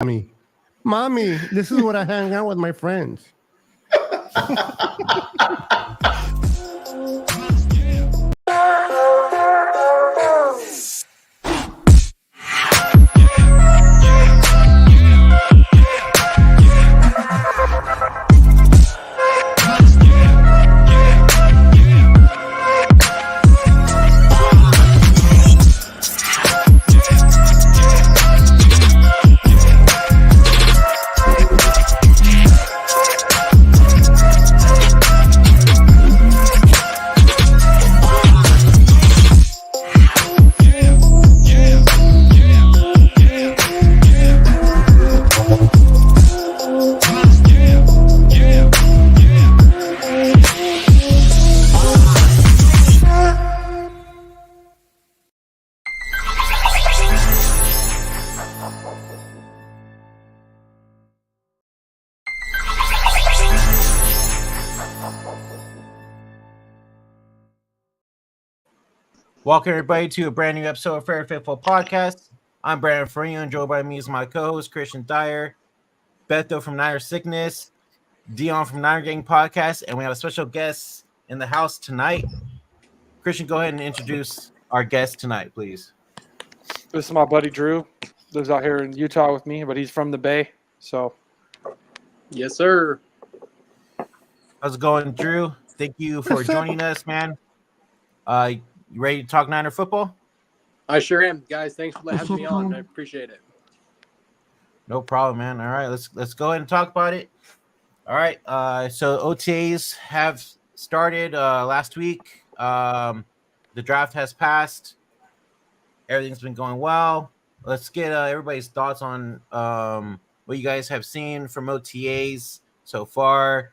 Mommy, mommy, this is what I hang out with my friends. Welcome everybody to a brand new episode of Fair Faithful Podcast. I'm Brandon Farino, and joined by me is my co-host Christian Dyer, Beto from Niner Sickness, Dion from Niner Gang Podcast, and we have a special guest in the house tonight. Christian, go ahead and introduce our guest tonight, please. This is my buddy Drew. Lives out here in Utah with me, but he's from the Bay. So, yes, sir. How's it going, Drew? Thank you for joining us, man. You ready to talk Niner football? I sure am, guys. Thanks for having me on. I appreciate it. No problem, man. All right, let's go ahead and talk about it. All right, so OTAs have started last week. The draft has passed. Everything's been going well. Let's get everybody's thoughts on what you guys have seen from OTAs so far,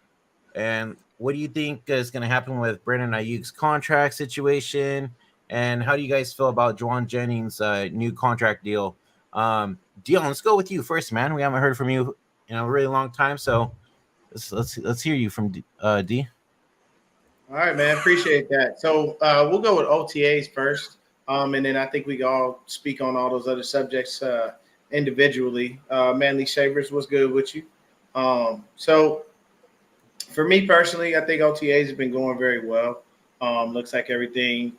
and what do you think is going to happen with Brandon Ayuk's contract situation, and how do you guys feel about Juwan Jennings' new contract deal? Dion, let's go with you first, man. We haven't heard from you in a really long time, so let's hear you from D. All right, man. Appreciate that. So we'll go with OTAs first, and then I think we can all speak on all those other subjects individually. Manly Shavers, what's good with you? So for me personally, I think OTAs have been going very well. Looks like everything,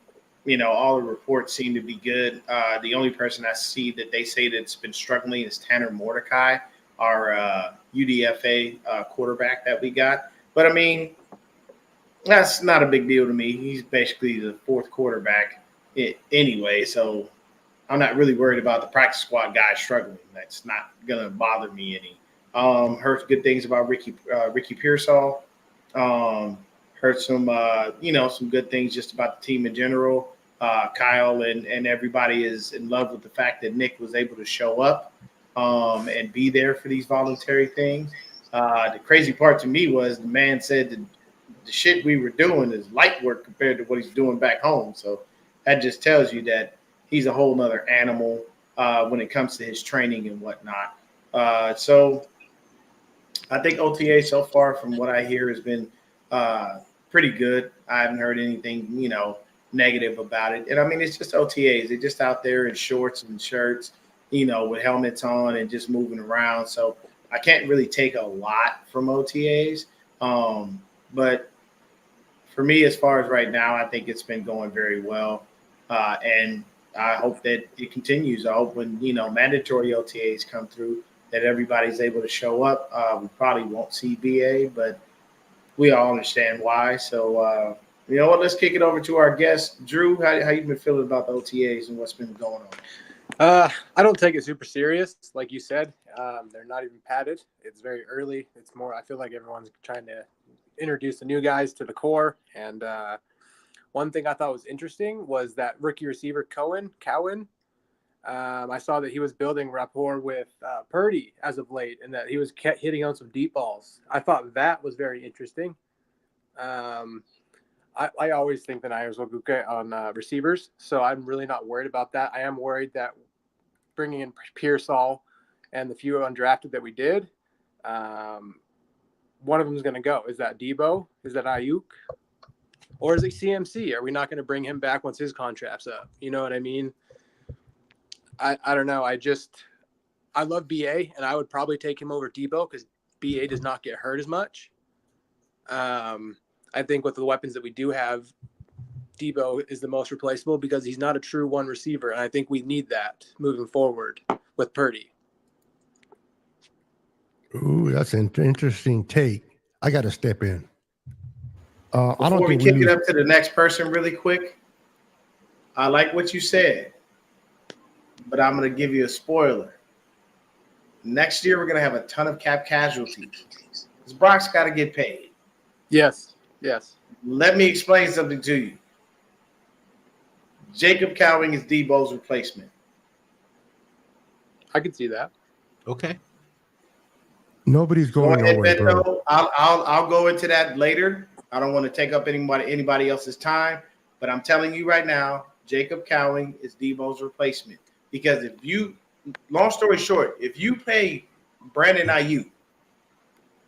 all the reports seem to be good. The only person I see that they say that's been struggling is Tanner Mordecai, our UDFA quarterback that we got. But, I mean, that's not a big deal to me. He's basically the fourth quarterback anyway, so I'm not really worried about the practice squad guy struggling. That's not going to bother me any. Heard good things about Ricky Pearsall. Heard some, some good things just about the team in general. Kyle and everybody is in love with the fact that Nick was able to show up and be there for these voluntary things. The crazy part to me was the man said that the shit we were doing is light work compared to what he's doing back home. So that just tells you that he's a whole nother animal when it comes to his training and whatnot. So I think OTA so far, from what I hear, has been pretty good. I haven't heard anything, negative about it. And I mean, it's just OTAs. They're just out there in shorts and shirts, with helmets on and just moving around. So I can't really take a lot from OTAs. But for me, as far as right now, I think it's been going very well. And I hope that it continues. I hope when, mandatory OTAs come through, that everybody's able to show up. We probably won't see BA, but we all understand why. So, you know what? Let's kick it over to our guest. Drew, how you been feeling about the OTAs and what's been going on? I don't take it super serious. Like you said, they're not even padded. It's very early. It's more, I feel like everyone's trying to introduce the new guys to the core. And one thing I thought was interesting was that rookie receiver Cowan. I saw that he was building rapport with Purdy as of late, and that he was hitting on some deep balls. I thought that was very interesting. I always think the Niners will go good on receivers, so I'm really not worried about that. I am worried that bringing in Pearsall and the few undrafted that we did, one of them is going to go. Is that Debo? Is that Ayuk? Or is it CMC? Are we not going to bring him back once his contract's up? You know what I mean? I don't know. I love BA, and I would probably take him over Debo because BA does not get hurt as much. I think with the weapons that we do have, Debo is the most replaceable because he's not a true one receiver, and I think we need that moving forward with Purdy. Ooh, that's an interesting take. I got to step in. I don't Before we think kick we it lose. up to the next person really quick, I like what you said, but I'm going to give you a spoiler. Next year, we're going to have a ton of cap casualties. Because Brock's got to get paid. Yes. Let me explain something to you. Jacob Cowing is Debo's replacement. I could see that. Okay. Nobody's Go going ahead, nowhere, bro. Beto. I'll go into that later. I don't want to take up anybody else's time, but I'm telling you right now, Jacob Cowing is Debo's replacement. Because if you, long story short, if you pay Brandon Ayuk,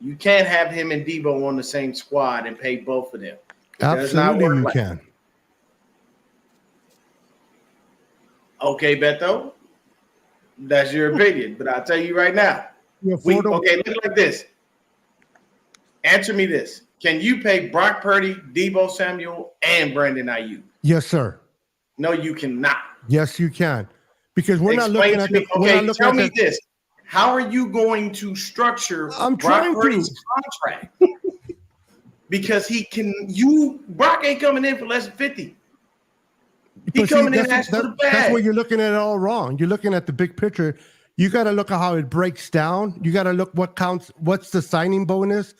you can't have him and Debo on the same squad and pay both of them. It does not Absolutely, work you like that. can. Okay, Beto, that's your opinion, but I'll tell you right now. Look like this. Answer me this. Can you pay Brock Purdy, Debo Samuel, and Brandon Ayuk? Yes, sir. No, you cannot. Yes, you can. Because we're not Explain looking to at me. the. We're not Okay, looking tell at me the, this. How are you going to structure I'm Brock trying Purdy's to. contract? Because Brock ain't coming in for less than 50. He But see, coming in asking for the bag. that's where you're looking at it all wrong. You're looking at the big picture. You got to look at how it breaks down. You got to look what counts. What's the signing bonus?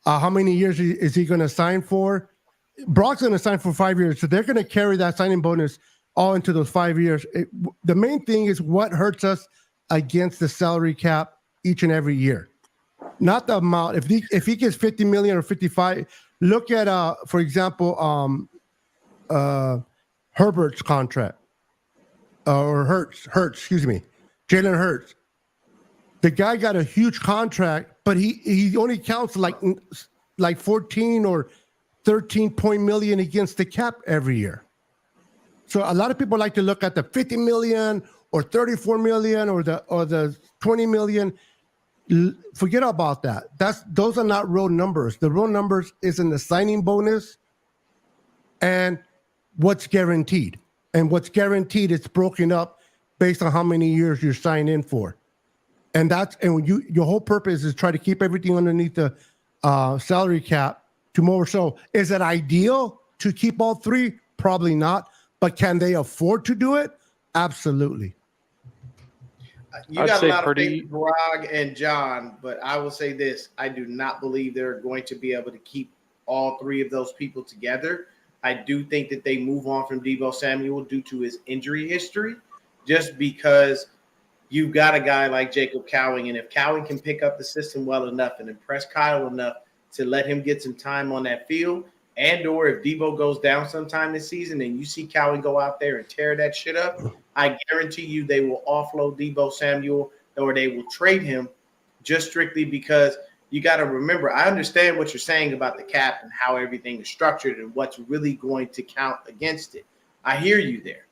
How many years is he going to sign for? Brock's going to sign for 5 years, so they're going to carry that signing bonus all into those 5 years. The main thing is what hurts us against the salary cap each and every year, not the amount. If he gets 50 million or 55, look at for example, Herbert's contract or Hurts. Excuse me, Jalen Hurts. The guy got a huge contract, but he only counts like 14 or 13 million against the cap every year. So a lot of people like to look at the 50 million or 34 million or the 20 million. Forget about that. Those are not real numbers. The real numbers is in the signing bonus and what's guaranteed. And what's guaranteed is broken up based on how many years you're signed in for. And your whole purpose is try to keep everything underneath the salary cap to more. So is it ideal to keep all three? Probably not. But can they afford to do it? Absolutely. You got a lot of faith in Parag and John, but I will say this. I do not believe they're going to be able to keep all three of those people together. I do think that they move on from Debo Samuel due to his injury history, just because you've got a guy like Jacob Cowing, and if Cowing can pick up the system well enough and impress Kyle enough to let him get some time on that field, and or if Debo goes down sometime this season and you see Cowing go out there and tear that shit up, I guarantee you they will offload Debo Samuel or they will trade him just strictly because you got to remember, I understand what you're saying about the cap and how everything is structured and what's really going to count against it. I hear you there.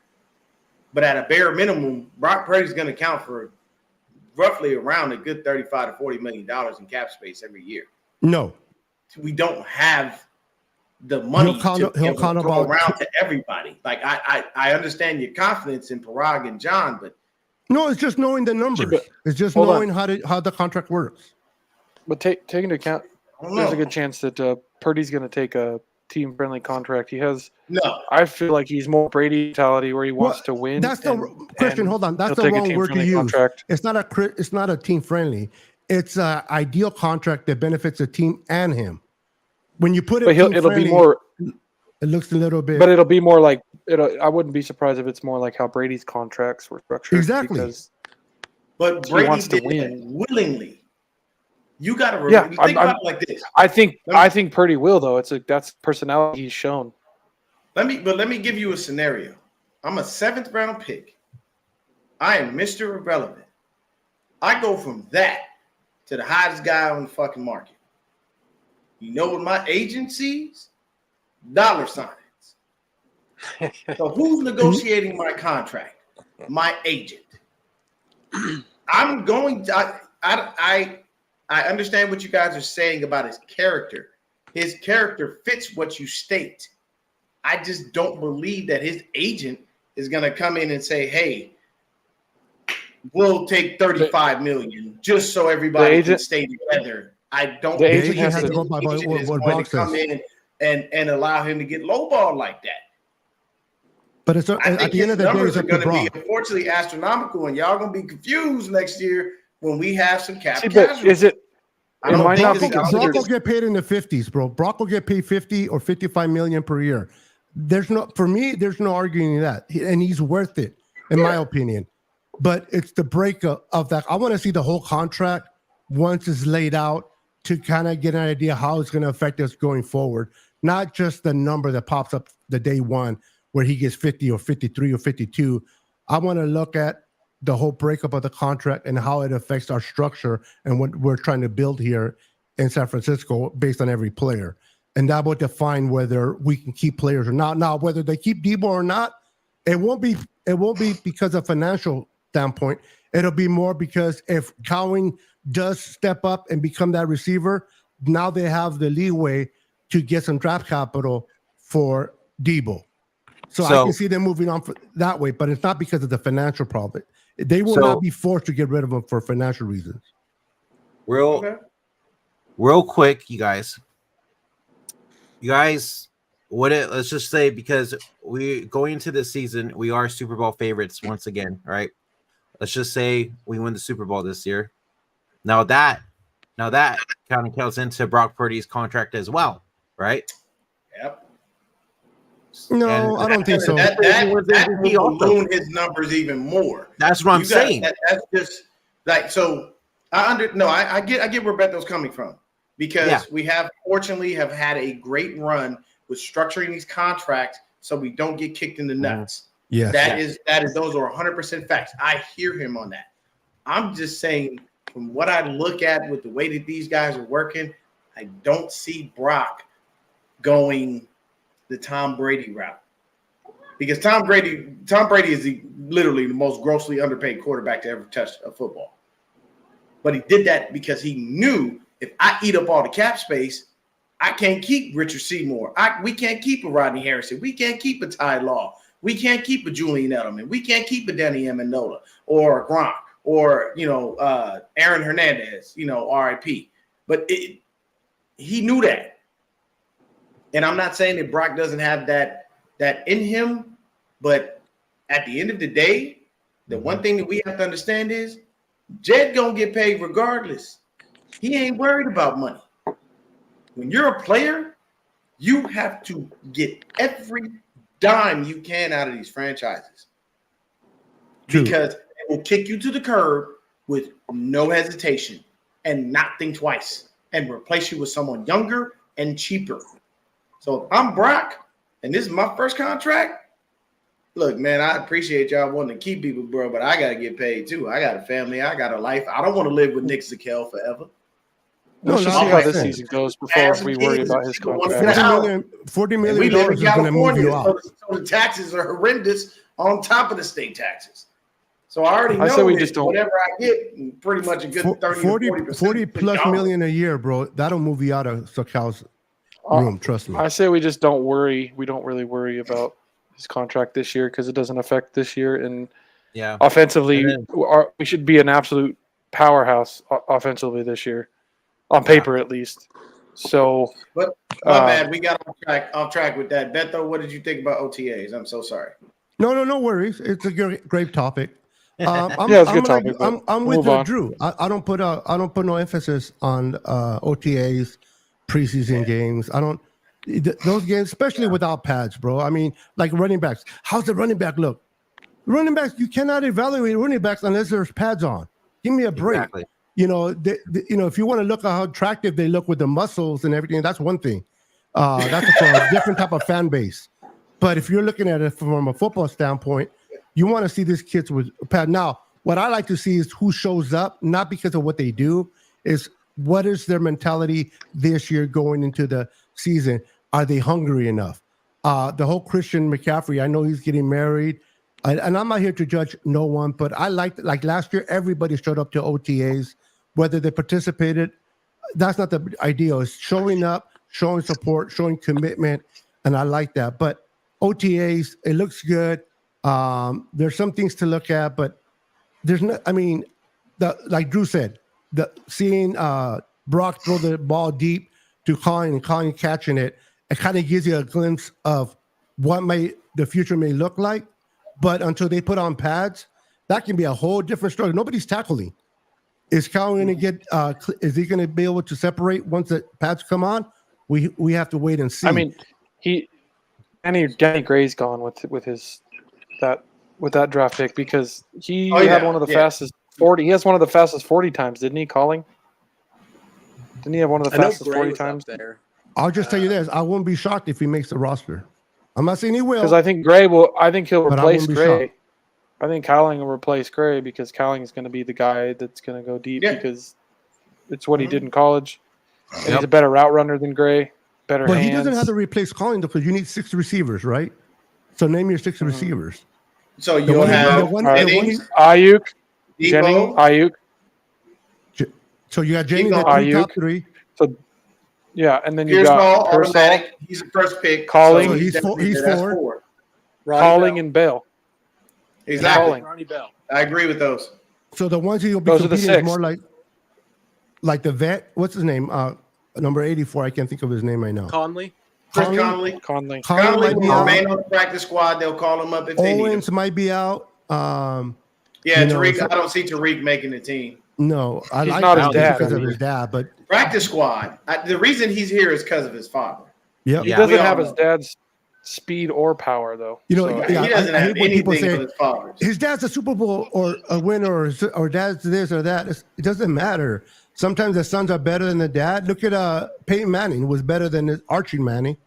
But at a bare minimum, Brock Purdy's going to count for roughly around a good $35 to $40 million in cap space every year. No. We don't have the money he'll count throw around to everybody. Like I understand your confidence in Parag and John, but no, it's just knowing the numbers. It's just knowing how the contract works. But take into account, there's a good chance that Purdy's going to take a team-friendly contract. He has. No, I feel like he's more Brady mentality where he wants to win. That's the question. Hold on, that's the wrong word to use. Contract. It's not a team-friendly. It's an ideal contract that benefits the team and him. When you put it, it'll be more. It looks a little bit, but it'll be more like I wouldn't be surprised if it's more like how Brady's contracts were structured. Exactly. But Brady wants to win willingly. You got to remember. Think about it like this. I think Purdy will though. That's personality he's shown. Let me give you a scenario. I'm a 7th round pick. I am Mr. Irrelevant. I go from that to the hottest guy on the fucking market. You know what my agent sees? Dollar signs. So who's negotiating my contract? My agent. I'm going to, I understand what you guys are saying about his character. His character fits what you state. I just don't believe that his agent is going to come in and say, hey, we'll take 35 million just so everybody can stay together. I don't The think agent his has to go by agent is what going Brock to come says. in and allow him to get lowballed like that. But it's I at think the end his of the day, numbers it's are up to going to be Brock. unfortunately astronomical, and y'all going to be confused next year when we have some cap See, but casualties. is it? I It don't might think not it's- be I don't think Brock will considered. get paid in the 50s, bro. Brock will get paid 50 or 55 million per year. There's no, for me, there's no arguing that. And he's worth it, in my opinion. But it's the breakup of that. I want to see the whole contract once it's laid out to kind of get an idea how it's going to affect us going forward. Not just the number that pops up the day one where he gets 50 or 53 or 52. I want to look at the whole breakup of the contract and how it affects our structure and what we're trying to build here in San Francisco based on every player. And that will define whether we can keep players or not. Now, whether they keep Debo or not, it won't be because of financial standpoint. It'll be more because if Cowing does step up and become that receiver, now they have the leeway to get some draft capital for Debo. So I can see them moving on that way, but it's not because of the financial problem. They will not be forced to get rid of him for financial reasons. Real quick, you guys, let's just say, because we going into this season, we are Super Bowl favorites once again, right? Let's just say we win the Super Bowl this year. Now that kind of counts into Brock Purdy's contract as well, right? Yep. No, I don't think so. That will balloon his numbers even more. That's what I'm saying. That's just like, so I get where Beto's coming from, because we have fortunately have had a great run with structuring these contracts so we don't get kicked in the nuts. Yes. That is those are 100% facts. I hear him on that. I'm just saying, from what I look at with the way that these guys are working, I don't see Brock going the Tom Brady route, because Tom Brady is literally the most grossly underpaid quarterback to ever touch a football. But he did that because he knew, if I eat up all the cap space, I can't keep Richard Seymour. We can't keep a Rodney Harrison. We can't keep a Ty Law. We can't keep a Julian Edelman. We can't keep a Danny Amendola or Gronk or Aaron Hernandez. RIP. But he knew that. And I'm not saying that Brock doesn't have that in him, but at the end of the day, the one thing that we have to understand is Jed gonna get paid regardless. He ain't worried about money. When you're a player, you have to get every dime you can out of these franchises. True. Because it will kick you to the curb with no hesitation and not think twice and replace you with someone younger and cheaper. So if I'm Brock and this is my first contract, look, man, I appreciate y'all wanting to keep people, bro, but I got to get paid too. I got a family. I got a life. I don't want to live with Nick Zakel forever. Let's just see how this season goes before we worry about his contract. $40 million is going to move you out. So the taxes are horrendous on top of the state taxes. So I already know I say we just don't. Whatever I get, pretty much a good 40 plus million a year, bro. That'll move you out of Zakel's room. Trust me. I say we just don't worry. We don't really worry about his contract this year because it doesn't affect this year. And offensively, we should be an absolute powerhouse offensively this year, on paper at least. So, but my bad, we got off track with that. Beto, what did you think about OTAs? I'm so sorry. No worries. It's a great topic. It's a good topic. I'm with Drew. I don't put no emphasis on OTAs, preseason games. I don't those games, especially without pads, bro. I mean, like running backs. How's the running back look? Running backs, you cannot evaluate running backs unless there's pads on. Give me a break. Exactly. If you want to look at how attractive they look with the muscles and everything, that's one thing. That's for a different type of fan base. But if you're looking at it from a football standpoint, you want to see these kids with pad. Now, what I like to see is who shows up, not because of what they do, is what is their mentality this year going into the season? Are they hungry enough? The whole Christian McCaffrey, I know he's getting married And I'm not here to judge no one, but I like last year, everybody showed up to OTAs, whether they participated. That's not the ideal. It's showing up, showing support, showing commitment, and I like that. But OTAs, it looks good. There's some things to look at, but there's no. I mean, like Drew said, seeing Brock throw the ball deep to Colin and Colin catching it, it kind of gives you a glimpse of what the future may look like. But until they put on pads, that can be a whole different story. Nobody's tackling. Is Cal going to get? Is he going to be able to separate once the pads come on? We have to wait and see. I mean, Danny Gray's gone with that draft pick because he had one of the fastest 40. He has one of the fastest 40 times, didn't he? Calling. Didn't he have one of the fastest 40 times there? I'll just tell you this: I wouldn't be shocked if he makes the roster. I'm not saying he will, because I think Gray will. I think he'll replace Gray. Shocked. I think Cowling will replace Gray because Cowling is going to be the guy that's going to go deep because it's what he did in college. And he's a better route runner than Gray. Better hands. He doesn't have to replace Colin because you need 6 receivers, right? So name your 6 receivers. So you'll have Jennings, Ayuk, Debo, Ayuk. So you got Jennings at top 3. So yeah, and then you got Pearsall. He's the first pick. Calling. So he's 4. Calling and Bell. Exactly. Ronnie Bell. I agree with those. So the ones you'll be competing is more like the vet. What's his name? Number 84. I can't think of his name right now. Conley. Chris Conley. Conley will remain on the practice squad. They'll call him up if they need him. Owens might be out. Tariq. I don't see Tariq making the team. No, I he's like not him his dad. because of his dad, but Practice squad. The reason he's here is because of his father. Yeah, he doesn't have his dad's speed or power, though. You know, he doesn't have anything but his father's. His dad's a Super Bowl or a winner, or dad's this or that. It doesn't matter. Sometimes the sons are better than the dad. Look at Peyton Manning was better than Archie Manning.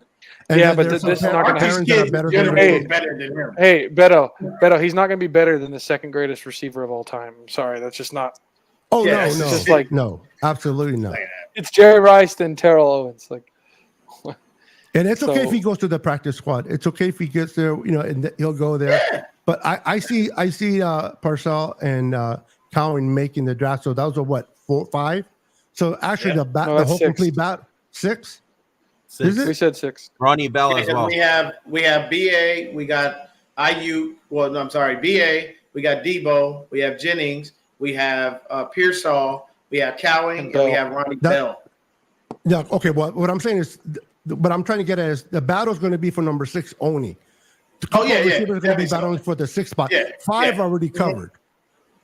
And but this is not going to happen. Better than him. Hey, Beto, he's not going to be better than the second greatest receiver of all time. I'm sorry, that's just not. Oh no, it's just like no, absolutely not. It's Jerry Rice and Terrell Owens, like. And it's okay if he goes to the practice squad. It's okay if he gets there, and he'll go there. Yeah. But I see Parcell and Cowan making the draft. So those are what 4, 5. So actually, the whole 6. Complete bat 6. 6. Is it? We said 6. Ronnie Bell as well. We have BA. We got IU. Well, no, I'm sorry, BA. We got Debo. We have Jennings. We have Pearsall. We have Cowing, and we have Ronnie Bell. Yeah. Okay. Well, what I'm saying is, what I'm trying to get at is the battle's going to be for number 6 only. Receivers are going to be battling for the 6th spot. 5 already covered,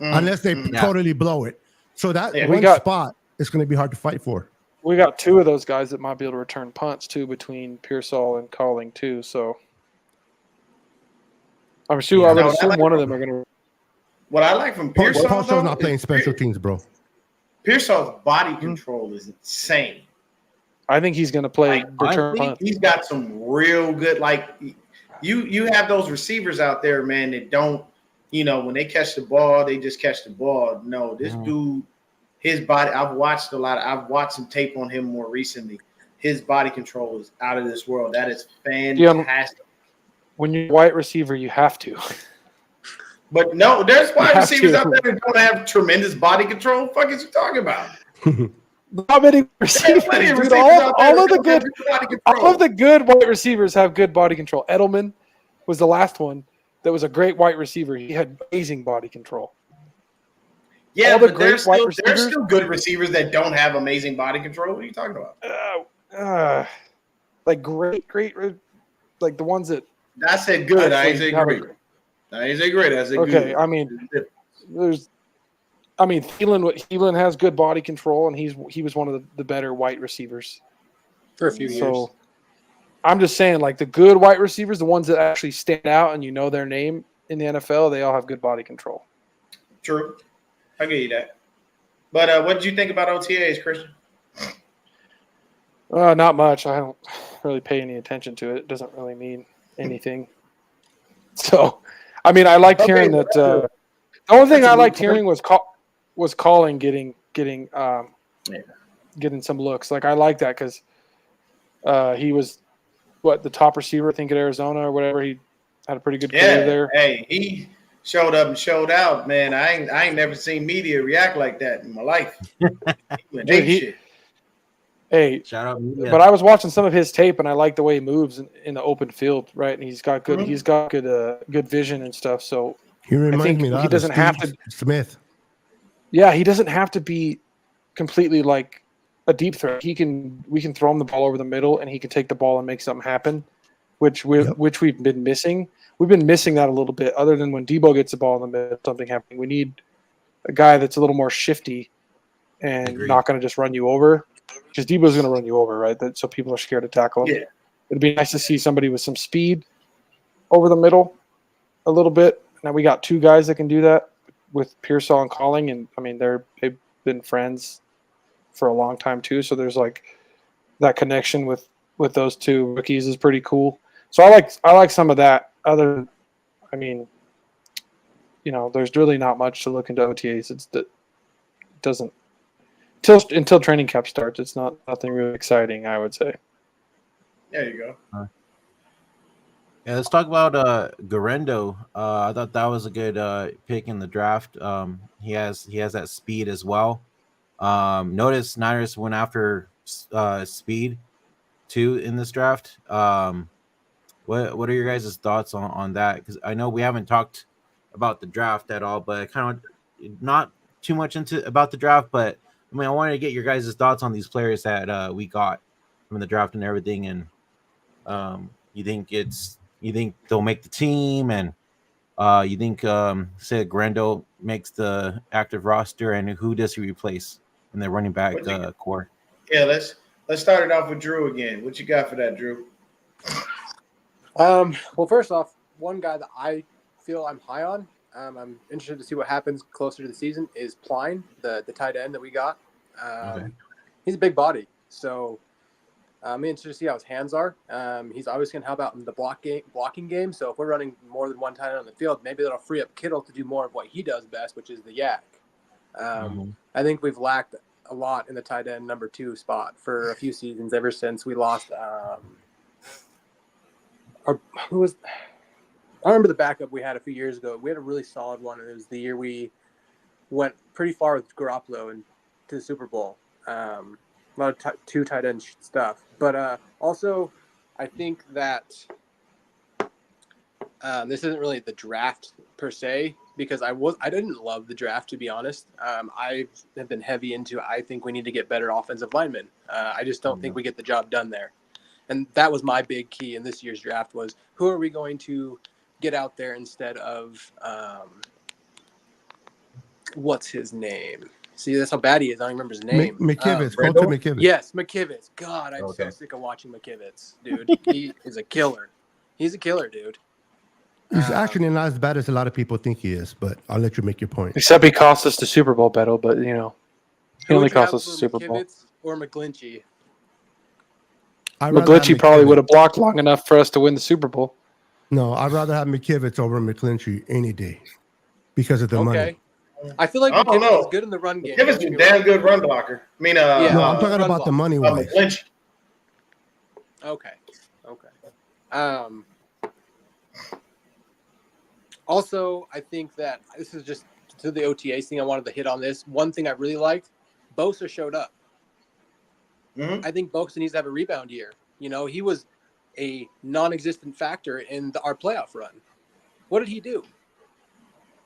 unless they totally blow it. So that one spot is going to be hard to fight for. We got 2 of those guys that might be able to return punts too, between Pearsall and Calling too. So I'm sure I would assume one of them are going to. What I like from Pearsall, Pearsall's not playing special teams, bro. Pearsall's body control is insane. I think he's going to play return punt. He's got some real good, you have those receivers out there, man, that don't, when they catch the ball, they just catch the ball. No, this dude, his body, I've watched some tape on him more recently. His body control is out of this world. That is fantastic. When you're a wide receiver, you have to. But no, there's wide receivers out there that don't have tremendous body control. What the fuck is you talking about? Not many receivers. Dude, all of the good wide receivers have good body control. Edelman was the last one that was a great wide receiver. He had amazing body control. Yeah, but there's still good receivers that don't have amazing body control. What are you talking about? Like great, like the ones that. I said good. I ain't say great. I ain't say great. I said good. Okay, I mean, Thielen has good body control, and he was one of the better wide receivers for a few years. So I'm just saying, like the good wide receivers, the ones that actually stand out and their name in the NFL, they all have good body control. True, I get you that. But what did you think about OTAs, Christian? Not much. I don't really pay any attention to it. It doesn't really mean anything. So, I mean, I liked hearing that. The only thing I liked hearing was Calling getting some looks. Like I like that because he was the top receiver I think at Arizona or whatever. Had a pretty good career there. Hey, he showed up and showed out, man. I ain't never seen media react like that in my life. Dude, hey, shout out media. But I was watching some of his tape, and I like the way he moves in the open field, right? And he's got good, good vision and stuff. So he reminds me he doesn't have to Smith. Yeah, he doesn't have to be completely like a deep threat. We can throw him the ball over the middle, and he can take the ball and make something happen, which we've been missing. We've been missing that a little bit. Other than when Debo gets the ball in the middle, something happening. We need a guy that's a little more shifty and not going to just run you over. Because Debo's going to run you over, right? So people are scared to tackle him. Yeah. It'd be nice to see somebody with some speed over the middle a little bit. Now we got two guys that can do that with Pearsall and Calling, and I mean they've been friends for a long time too. So there's like that connection with those two rookies is pretty cool. So I like some of that. I mean, there's really not much to look into OTAs. It doesn't until training camp starts. It's nothing really exciting, I would say. There you go. Yeah, let's talk about Garendo. I thought that was a good pick in the draft. He has that speed as well. Notice Niners went after speed too in this draft. What are your guys' thoughts on that? Because I know we haven't talked about the draft at all, but kind of not too much about the draft. But I mean, I wanted to get your guys' thoughts on these players that we got from the draft and everything. And you think they'll make the team, and you think say Grendo makes the active roster, and who does he replace in the running back core? Yeah, let's start it off with Drew again. What you got for that, Drew? Well, first off, one guy that I feel I'm high on, I'm interested to see what happens closer to the season, is Pline, the tight end that we got. Okay. He's a big body, so I'm interested to see how his hands are. He's obviously going to help out in the blocking game, so if we're running more than one tight end on the field, maybe that'll free up Kittle to do more of what he does best, which is the yak. I think we've lacked a lot in the tight end number 2 spot for a few seasons ever since we lost I remember the backup we had a few years ago. We had a really solid one, and it was the year we went pretty far with Garoppolo and to the Super Bowl. A lot of two tight end stuff. But also, I think that this isn't really the draft per se, because I didn't love the draft, to be honest. I have been heavy into, I think we need to get better offensive linemen. I just don't think we get the job done there. And that was my big key in this year's draft, was who are we going to get out there instead of what's his name? See, that's how bad he is. I don't remember his name. McKivitz. Colton McKivitz. Yes, McKivitz. God, I'm so sick of watching McKivitz, dude. He is a killer. He's a killer, dude. He's actually not as bad as a lot of people think he is, but I'll let you make your point. Except he cost us the Super Bowl battle, but he only cost us the Super Bowl. Or McGlinchey? McGlinchey probably would have blocked long enough for us to win the Super Bowl. No, I'd rather have McKivitz over McGlinchey any day because of the money. I feel like McKivitz is good in the run game. McKivitz is a damn good run blocker. I mean, no, I'm talking about the money wise. Okay. Also, I think that this is just to the OTAs thing. I wanted to hit on this. One thing I really liked, Bosa showed up. Mm-hmm. I think Bosa needs to have a rebound year. He was a non-existent factor in our playoff run. What did he do?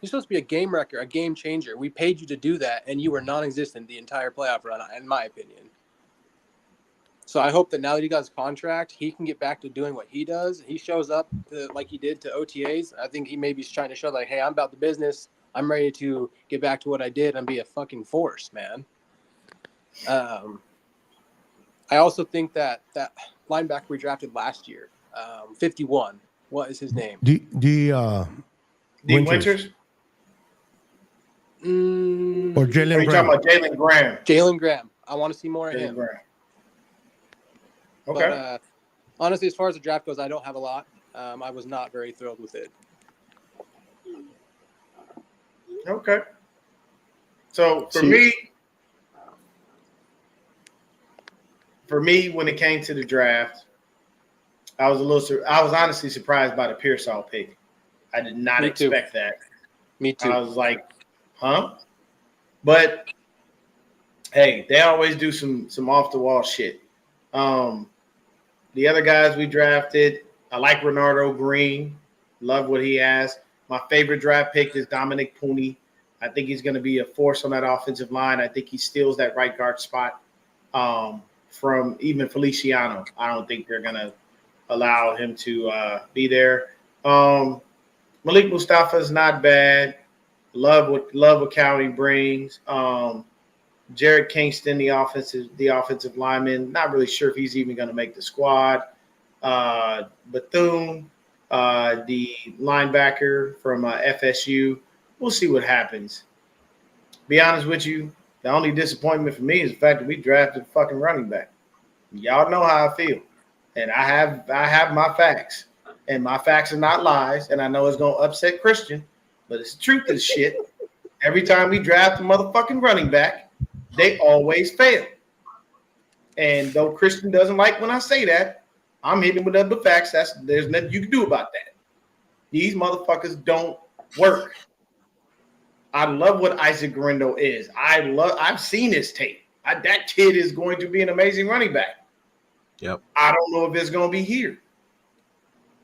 He's supposed to be a game wrecker, a game changer. We paid you to do that, and you were non-existent the entire playoff run, in my opinion. So I hope that now that he got his contract, he can get back to doing what he does. He shows up like he did to OTAs. I think he maybe is trying to show like, hey, I'm about the business. I'm ready to get back to what I did and be a fucking force, man. I also think that linebacker we drafted last year, 51. What is his name? D. Winters? Or Jalen Graham? Are you talking about Jalen Graham? Jalen Graham. I want to see more of him. Graham. Okay. But honestly, as far as the draft goes, I don't have a lot. I was not very thrilled with it. Okay. So for me, when it came to the draft, I was honestly surprised by the Pearsall pick. I did not expect that. Me too. I was like, huh? But hey, they always do some off the wall shit. The other guys we drafted, I like Renardo Green. Love what he has. My favorite draft pick is Dominic Pooney. I think he's going to be a force on that offensive line. I think he steals that right guard spot from even Feliciano. I don't think they're going to allow him to be there. Malik Mustafa is not bad. Love what County brings. Jared Kingston, the offensive lineman. Not really sure if he's even going to make the squad. Bethune, the linebacker from FSU. We'll see what happens. Be honest with you, the only disappointment for me is the fact that we drafted a fucking running back. Y'all know how I feel, and I have my facts, and my facts are not lies. And I know it's gonna upset Christian, but it's the truth of the shit. Every time we draft a motherfucking running back, they always fail. And though Christian doesn't like when I say that, I'm hitting him with other facts. There's nothing you can do about that. These motherfuckers don't work. I love what Isaac Guerrero is. I've seen his tape. That kid is going to be an amazing running back. Yep. I don't know if it's going to be here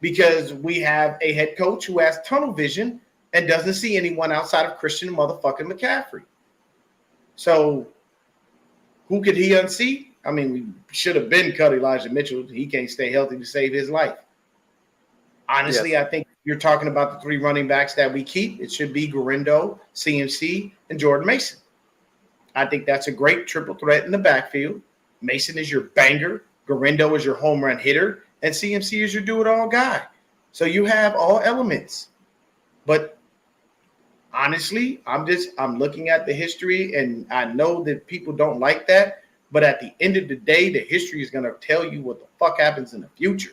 because we have a head coach who has tunnel vision and doesn't see anyone outside of Christian motherfucking McCaffrey. So who could he unseat? I mean, we should have been cut Elijah Mitchell. He can't stay healthy to save his life. Honestly, yes. I think you're talking about the 3 running backs that we keep. It should be Guerrero, CMC, and Jordan Mason. I think that's a great triple threat in the backfield. Mason is your banger. Guerrero is your home run hitter. And CMC is your do-it-all guy. So you have all elements. But honestly, I'm looking at the history, and I know that people don't like that. But at the end of the day, the history is going to tell you what the fuck happens in the future.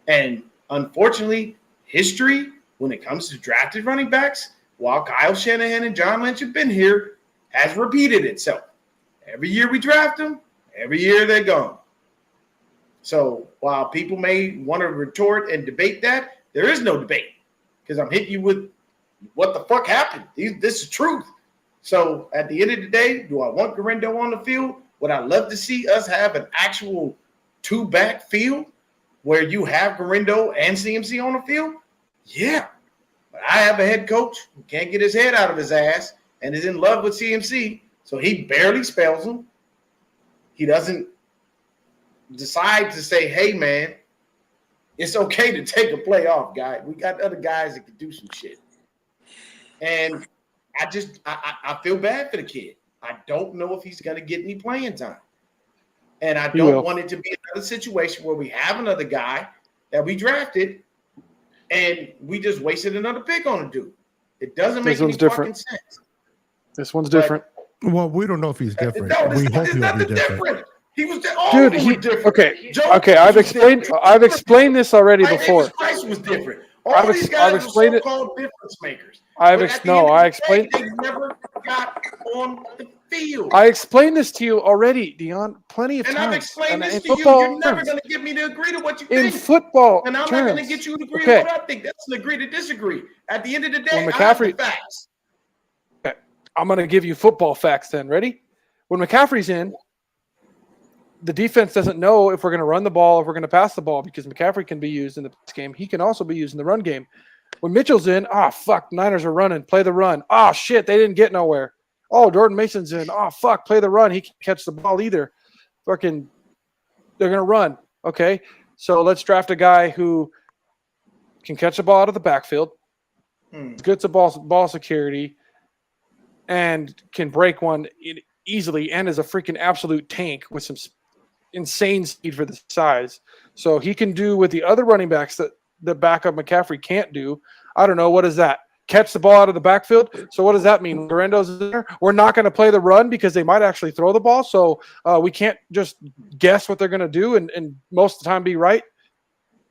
And unfortunately, history, when it comes to drafted running backs, while Kyle Shanahan and John Lynch have been here, has repeated itself. Every year we draft them, every year they're gone. So while people may want to retort and debate that, there is no debate because I'm hitting you with what the fuck happened. This is truth. So at the end of the day, do I want Guerrero on the field? Would I love to see us have an actual 2-back field where you have Guerrero and CMC on the field? Yeah. But I have a head coach who can't get his head out of his ass and is in love with CMC, so he barely spells him. He doesn't decide to say, hey, man, it's okay to take a play off, guy. We got other guys that can do some shit. And I feel bad for the kid. I don't know if he's going to get any playing time. And I don't want it to be another situation where we have another guy that we drafted and we just wasted another pick on a dude. It doesn't make any fucking sense. This one's different. Well, we don't know if he's different. No, we hope he'll be different. He was different. Okay. I've explained this already before. Christ was different. I've explained it. Difference makers. I explained. They never got on the field. I explained this to you already, Dion, plenty of times. And I've explained this to you. You're never going to get me to agree to what you think. In football and I'm terms. not going to get you to agree to what I think. That's an agree to disagree. At the end of the day, I have the facts. Okay. I'm going to give you football facts then. Ready? When McCaffrey's in, the defense doesn't know if we're going to run the ball, if we're going to pass the ball, because McCaffrey can be used in the pass game. He can also be used in the run game. When Mitchell's in, fuck, Niners are running, play the run. Shit, they didn't get nowhere. Jordan Mason's in. Fuck, play the run. He can't catch the ball either. Fucking, they're going to run. Okay, so let's draft a guy who can catch the ball out of the backfield, gets the ball security, and can break one easily, and is a freaking absolute tank with some insane speed for the size. So he can do what the other running backs that the backup McCaffrey can't do. I don't know. What is that? Catch the ball out of the backfield. So what does that mean? Guerrero's there. We're not going to play the run because they might actually throw the ball. So we can't just guess what they're going to do and most of the time be right.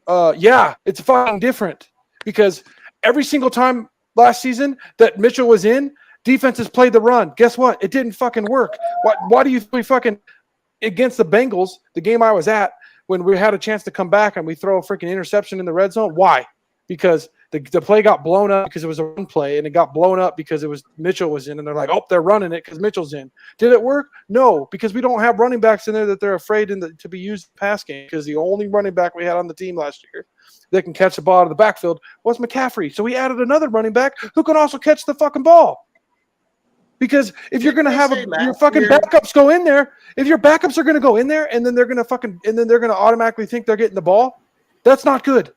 Yeah, it's fucking different because every single time last season that Mitchell was in, defenses played the run. Guess what? It didn't fucking work. Why do you think we fucking against the Bengals, the game I was at, when we had a chance to come back and we throw a freaking interception in the red zone. Why? Because the play got blown up because it was a run play, and it got blown up because it was Mitchell was in, and they're like, oh, they're running it because Mitchell's in. Did it work? No, because we don't have running backs in there that they're afraid to be used in the pass game, because the only running back we had on the team last year that can catch the ball out of the backfield was McCaffrey. So we added another running back who can also catch the fucking ball. Because if you're going to have your fucking backups go in there, if your backups are going to go in there and then they're going to automatically think they're getting the ball, that's not good.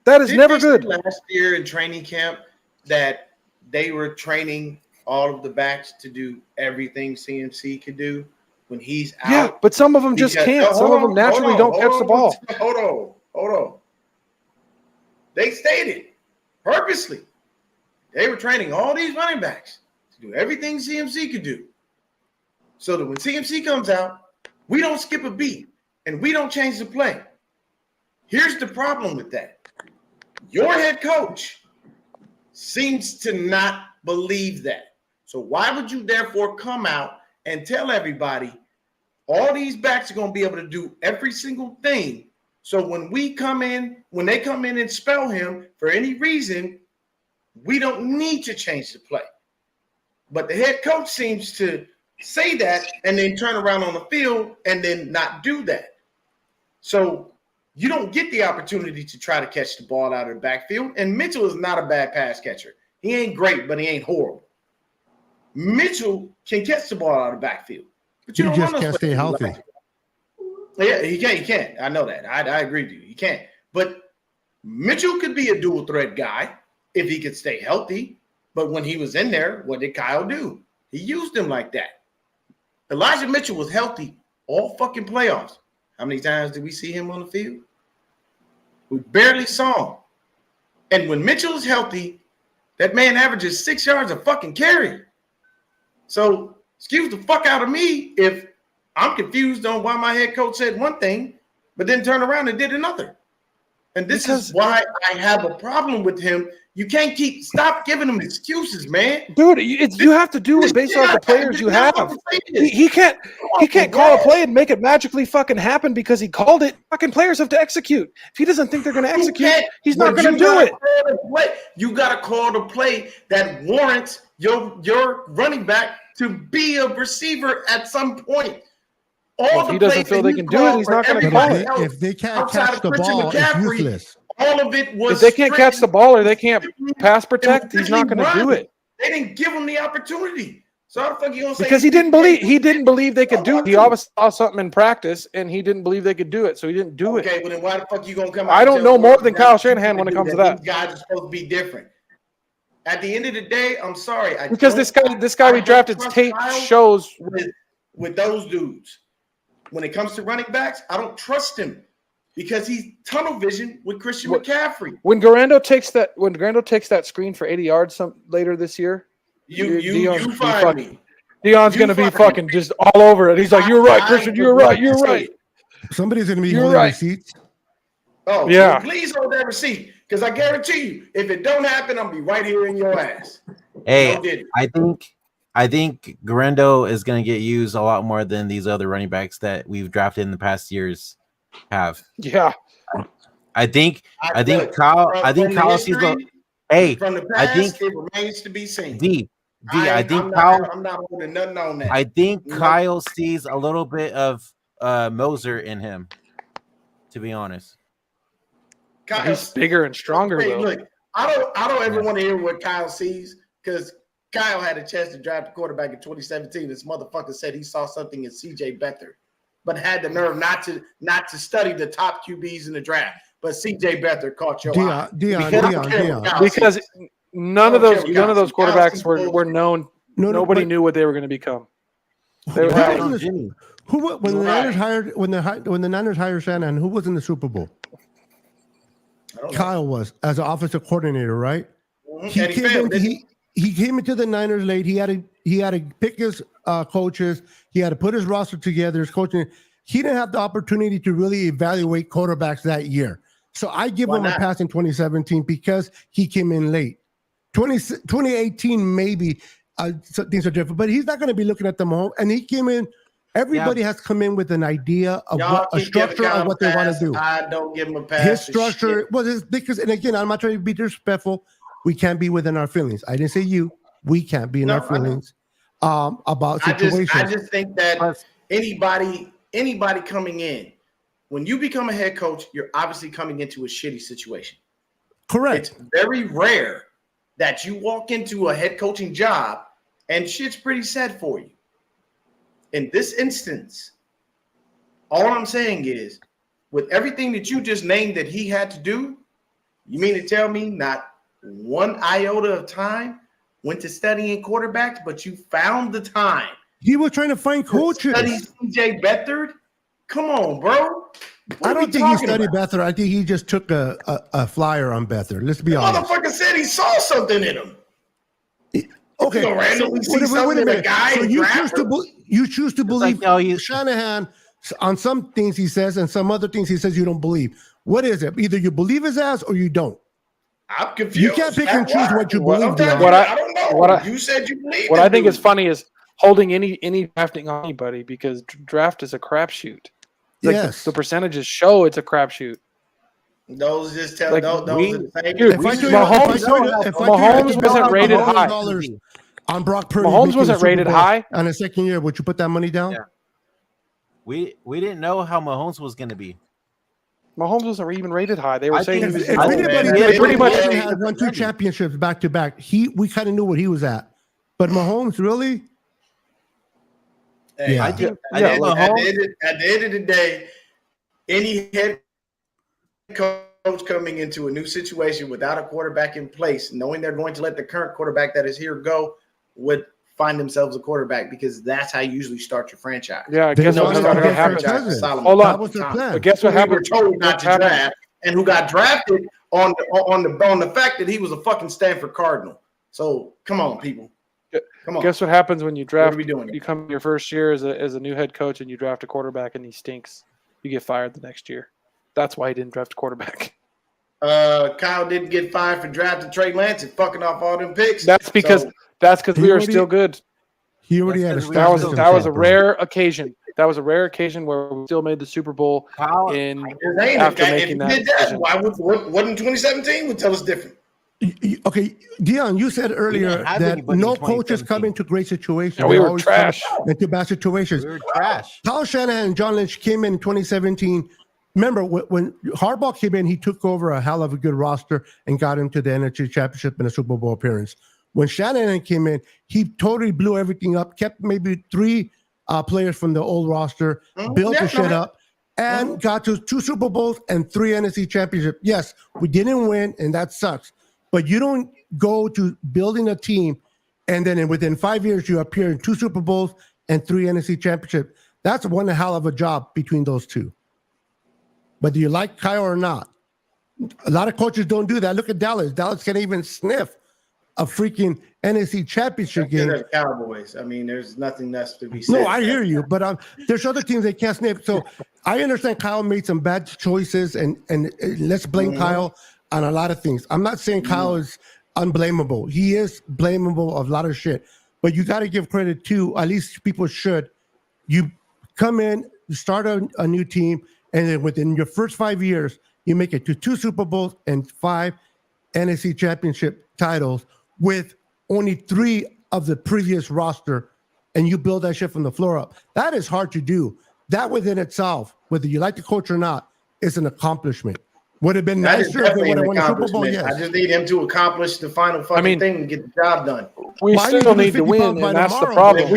That is never good. Last year in training camp that they were training all of the backs to do everything CMC could do when he's out. Yeah, but some of them just can't. Some of them naturally don't catch the ball. Hold on. They stated purposely they were training all these running backs to do everything CMC could do. So that when CMC comes out, we don't skip a beat and we don't change the play. Here's the problem with that. Your head coach seems to not believe that. So why would you therefore come out and tell everybody all these backs are going to be able to do every single thing? So when they come in and spell him for any reason, we don't need to change the play. But the head coach seems to say that and then turn around on the field and then not do that. So you don't get the opportunity to try to catch the ball out of the backfield. And Mitchell is not a bad pass catcher. He ain't great, but he ain't horrible. Mitchell can catch the ball out of the backfield. But you just can't stay healthy. Yeah, he can't. I know that. I agree with you. He can't. But Mitchell could be a dual threat guy if he could stay healthy. But when he was in there, what did Kyle do? He used him like that. Elijah Mitchell was healthy all fucking playoffs. How many times did we see him on the field? We barely saw him. And when Mitchell is healthy, that man averages 6 yards a fucking carry. So excuse the fuck out of me if I'm confused on why my head coach said one thing, but then turned around and did another. And this is why I have a problem with him. You can't stop giving him excuses, man. Dude, you have to do it based off the players you have. He can't call a play and make it magically fucking happen because he called it. Fucking players have to execute. If he doesn't think they're going to execute, he's not going to do it. You got to call the play that warrants your running back to be a receiver at some point. If he doesn't feel they can do it, he's not going to call it. If they can't catch the ball, it's useless. All of it was. If they can't catch the ball or they can't pass protect, he's not going to do it. They didn't give him the opportunity. So how the fuck you gonna say? Because he didn't believe they could do it. He obviously saw something in practice and he didn't believe they could do it, so he didn't do it. Okay, well then why the fuck you gonna come out? I don't know more than Kyle Shanahan when it comes to that. These guys are supposed to be different. At the end of the day, I'm sorry. Because this guy we drafted tape shows with those dudes. When it comes to running backs, I don't trust him because he's tunnel vision with Christian McCaffrey. When Garando takes that screen for 80 yards later this year, you find me. Deion's going to be fucking just all over it. He's like, "You're right, Christian. You're right." Somebody's going to be holding receipts. Oh yeah! Well, please hold that receipt because I guarantee you, if it don't happen, I'll be right here in your ass. Hey, I think Garando is going to get used a lot more than these other running backs that we've drafted in the past years have. Yeah. I think Kyle sees the. Hey, from the past, it remains to be seen. I'm not holding nothing on that. I think Kyle sees a little bit of Moser in him, to be honest. He's bigger and stronger, though. Look, I don't ever want to hear what Kyle sees because Kyle had a chance to draft a quarterback in 2017. This motherfucker said he saw something in CJ Beathard, but had the nerve not to study the top QBs in the draft. But CJ Beathard caught your eye. Dion. Because none of those quarterbacks were known. Nobody knew what they were going to become. When the Niners hired Shanahan, who was in the Super Bowl? Kyle was as an offensive coordinator, right? Mm-hmm. He came into the Niners late. He had to pick his coaches. He had to put his roster together. His coaching. He didn't have the opportunity to really evaluate quarterbacks that year. So I give him a pass in 2017 because he came in late. 2018 maybe things are different, but he's not going to be looking at them all. And he came in Everybody has come in with an idea of Y'all a keep giving structure Kyle of what a they want pass. to do. I don't give him a pass. His for structure, shit. well, it's because, and again, I'm not trying to be disrespectful. We can't be within our feelings. I didn't say you. We can't be in our feelings about situations. I just think that anybody coming in, when you become a head coach, you're obviously coming into a shitty situation. Correct. It's very rare that you walk into a head coaching job and shit's pretty sad for you. In this instance, all I'm saying is, with everything that you just named that he had to do, you mean to tell me not one iota of time went to studying quarterbacks, but you found the time? He was trying to find coaches. Study CJ Beathard? Come on, bro. I don't think he studied Beathard. I think he just took a flyer on Beathard. Let's be honest. Motherfucker said he saw something in him. Okay. You randomly see something in a guy. So you choose to believe like, Shanahan on some things he says and some other things he says you don't believe. What is it? Either you believe his ass or you don't. I'm confused. You can't pick and choose what you believe. I don't know. You said you believe. What I think is funny is holding any drafting on anybody, because draft is a crapshoot. Yes, the percentages show it's a crapshoot. Those just tell those are the same. Dude, Mahomes wasn't rated high. On Brock Purdy, Mahomes wasn't rated high on his second year. Would you put that money down? Yeah. We didn't know how Mahomes was going to be. Mahomes wasn't even rated high. They were saying he was pretty much had won 2 championships back to back. We kind of knew what he was at, but Mahomes really. Hey, yeah, at the end of the day, any head coach coming into a new situation without a quarterback in place, knowing they're going to let the current quarterback that is here go, would find themselves a quarterback, because that's how you usually start your franchise. Yeah, guess what happened? Hold on. But guess what happened? We were told not to draft, and who got drafted on the fact that he was a fucking Stanford Cardinal. So come on, people. Come on. Guess what happens when you draft? What are we doing? You come your first year as a new head coach and you draft a quarterback and he stinks. You get fired the next year. That's why he didn't draft a quarterback. Kyle didn't get fired for drafting Trey Lance and fucking off all them picks. That's because we were still good. He already had that was a rare occasion. That was a rare occasion where we still made the Super Bowl after making that decision. Why wouldn't 2017 would tell us different? Okay, Dion, you said earlier that no coaches come into great situations. Yeah, we were trash. Into bad situations. We were trash. Kyle Shanahan and John Lynch came in 2017. Remember, when Harbaugh came in, he took over a hell of a good roster and got him to the NFC Championship and a Super Bowl appearance. When Shanahan came in, he totally blew everything up, kept maybe 3 players from the old roster, built the shit up, and got to 2 Super Bowls and 3 NFC Championships. Yes, we didn't win, and that sucks. But you don't go to building a team and then within 5 years you appear in 2 Super Bowls and 3 NFC Championships. That's one hell of a job between those 2. Whether you like Kyle or not. A lot of coaches don't do that. Look at Dallas. Dallas can't even sniff a freaking NFC Championship game. The Cowboys. I mean, there's nothing else to be said. No, I hear you, but there's other teams they can't sniff. So I understand Kyle made some bad choices, and let's blame Kyle on a lot of things. I'm not saying Kyle is unblameable. He is blamable of a lot of shit. But you got to give credit to, at least people should. You come in, you start a new team, and then within your first 5 years, you make it to 2 Super Bowls and 5 NFC Championship titles with only 3 of the previous roster, and you build that shit from the floor up. That is hard to do. That within itself, whether you like the coach or not, is an accomplishment. Would have been nicer if they would have won a Super Bowl. Yes. I just need him to accomplish the final fucking thing and get the job done. We still need to win, and that's the problem.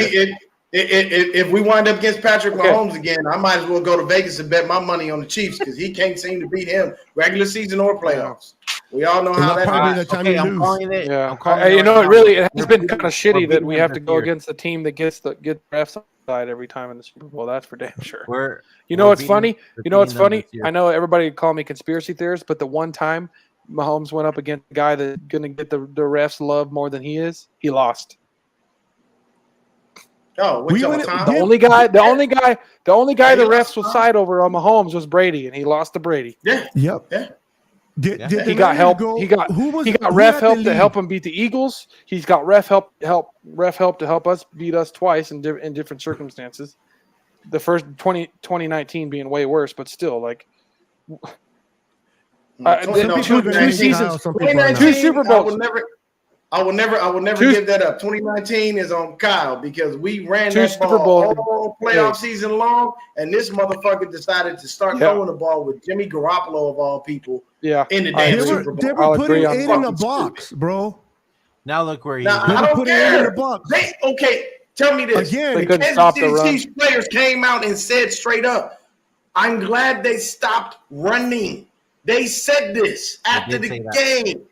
If we wind up against Patrick Mahomes again, I might as well go to Vegas and bet my money on the Chiefs, because he can't seem to beat him regular season or playoffs. We all know how that is. I'm calling it. Yeah, it has been kind of shitty that we have to go against the team that gets the refs side every time in the Super Bowl. That's for damn sure. You know what's funny? I know everybody would call me conspiracy theorist, but the one time Mahomes went up against a guy that's going to get the refs love more than he is, he lost. Oh, the only guy the refs will side over on Mahomes was Brady, and he lost to Brady. Yeah. Yep. Yeah. He got help. He got ref help to help him beat the Eagles. He's got ref help to help us beat us twice in different circumstances. the first 2019 being way worse, but still, like, two seasons, two Super Bowls. I will never give that up. 2019 is on Kyle because we ran that Super ball Bowl all playoff season long, and this motherfucker decided to start throwing the ball with Jimmy Garoppolo of all people. Yeah, in the damn Super Bowl. They were putting it in the box, bro. Now look where he's. I don't care. Tell me this. Again, they couldn't stop the run. These players came out and said straight up, "I'm glad they stopped running." They said this after the game.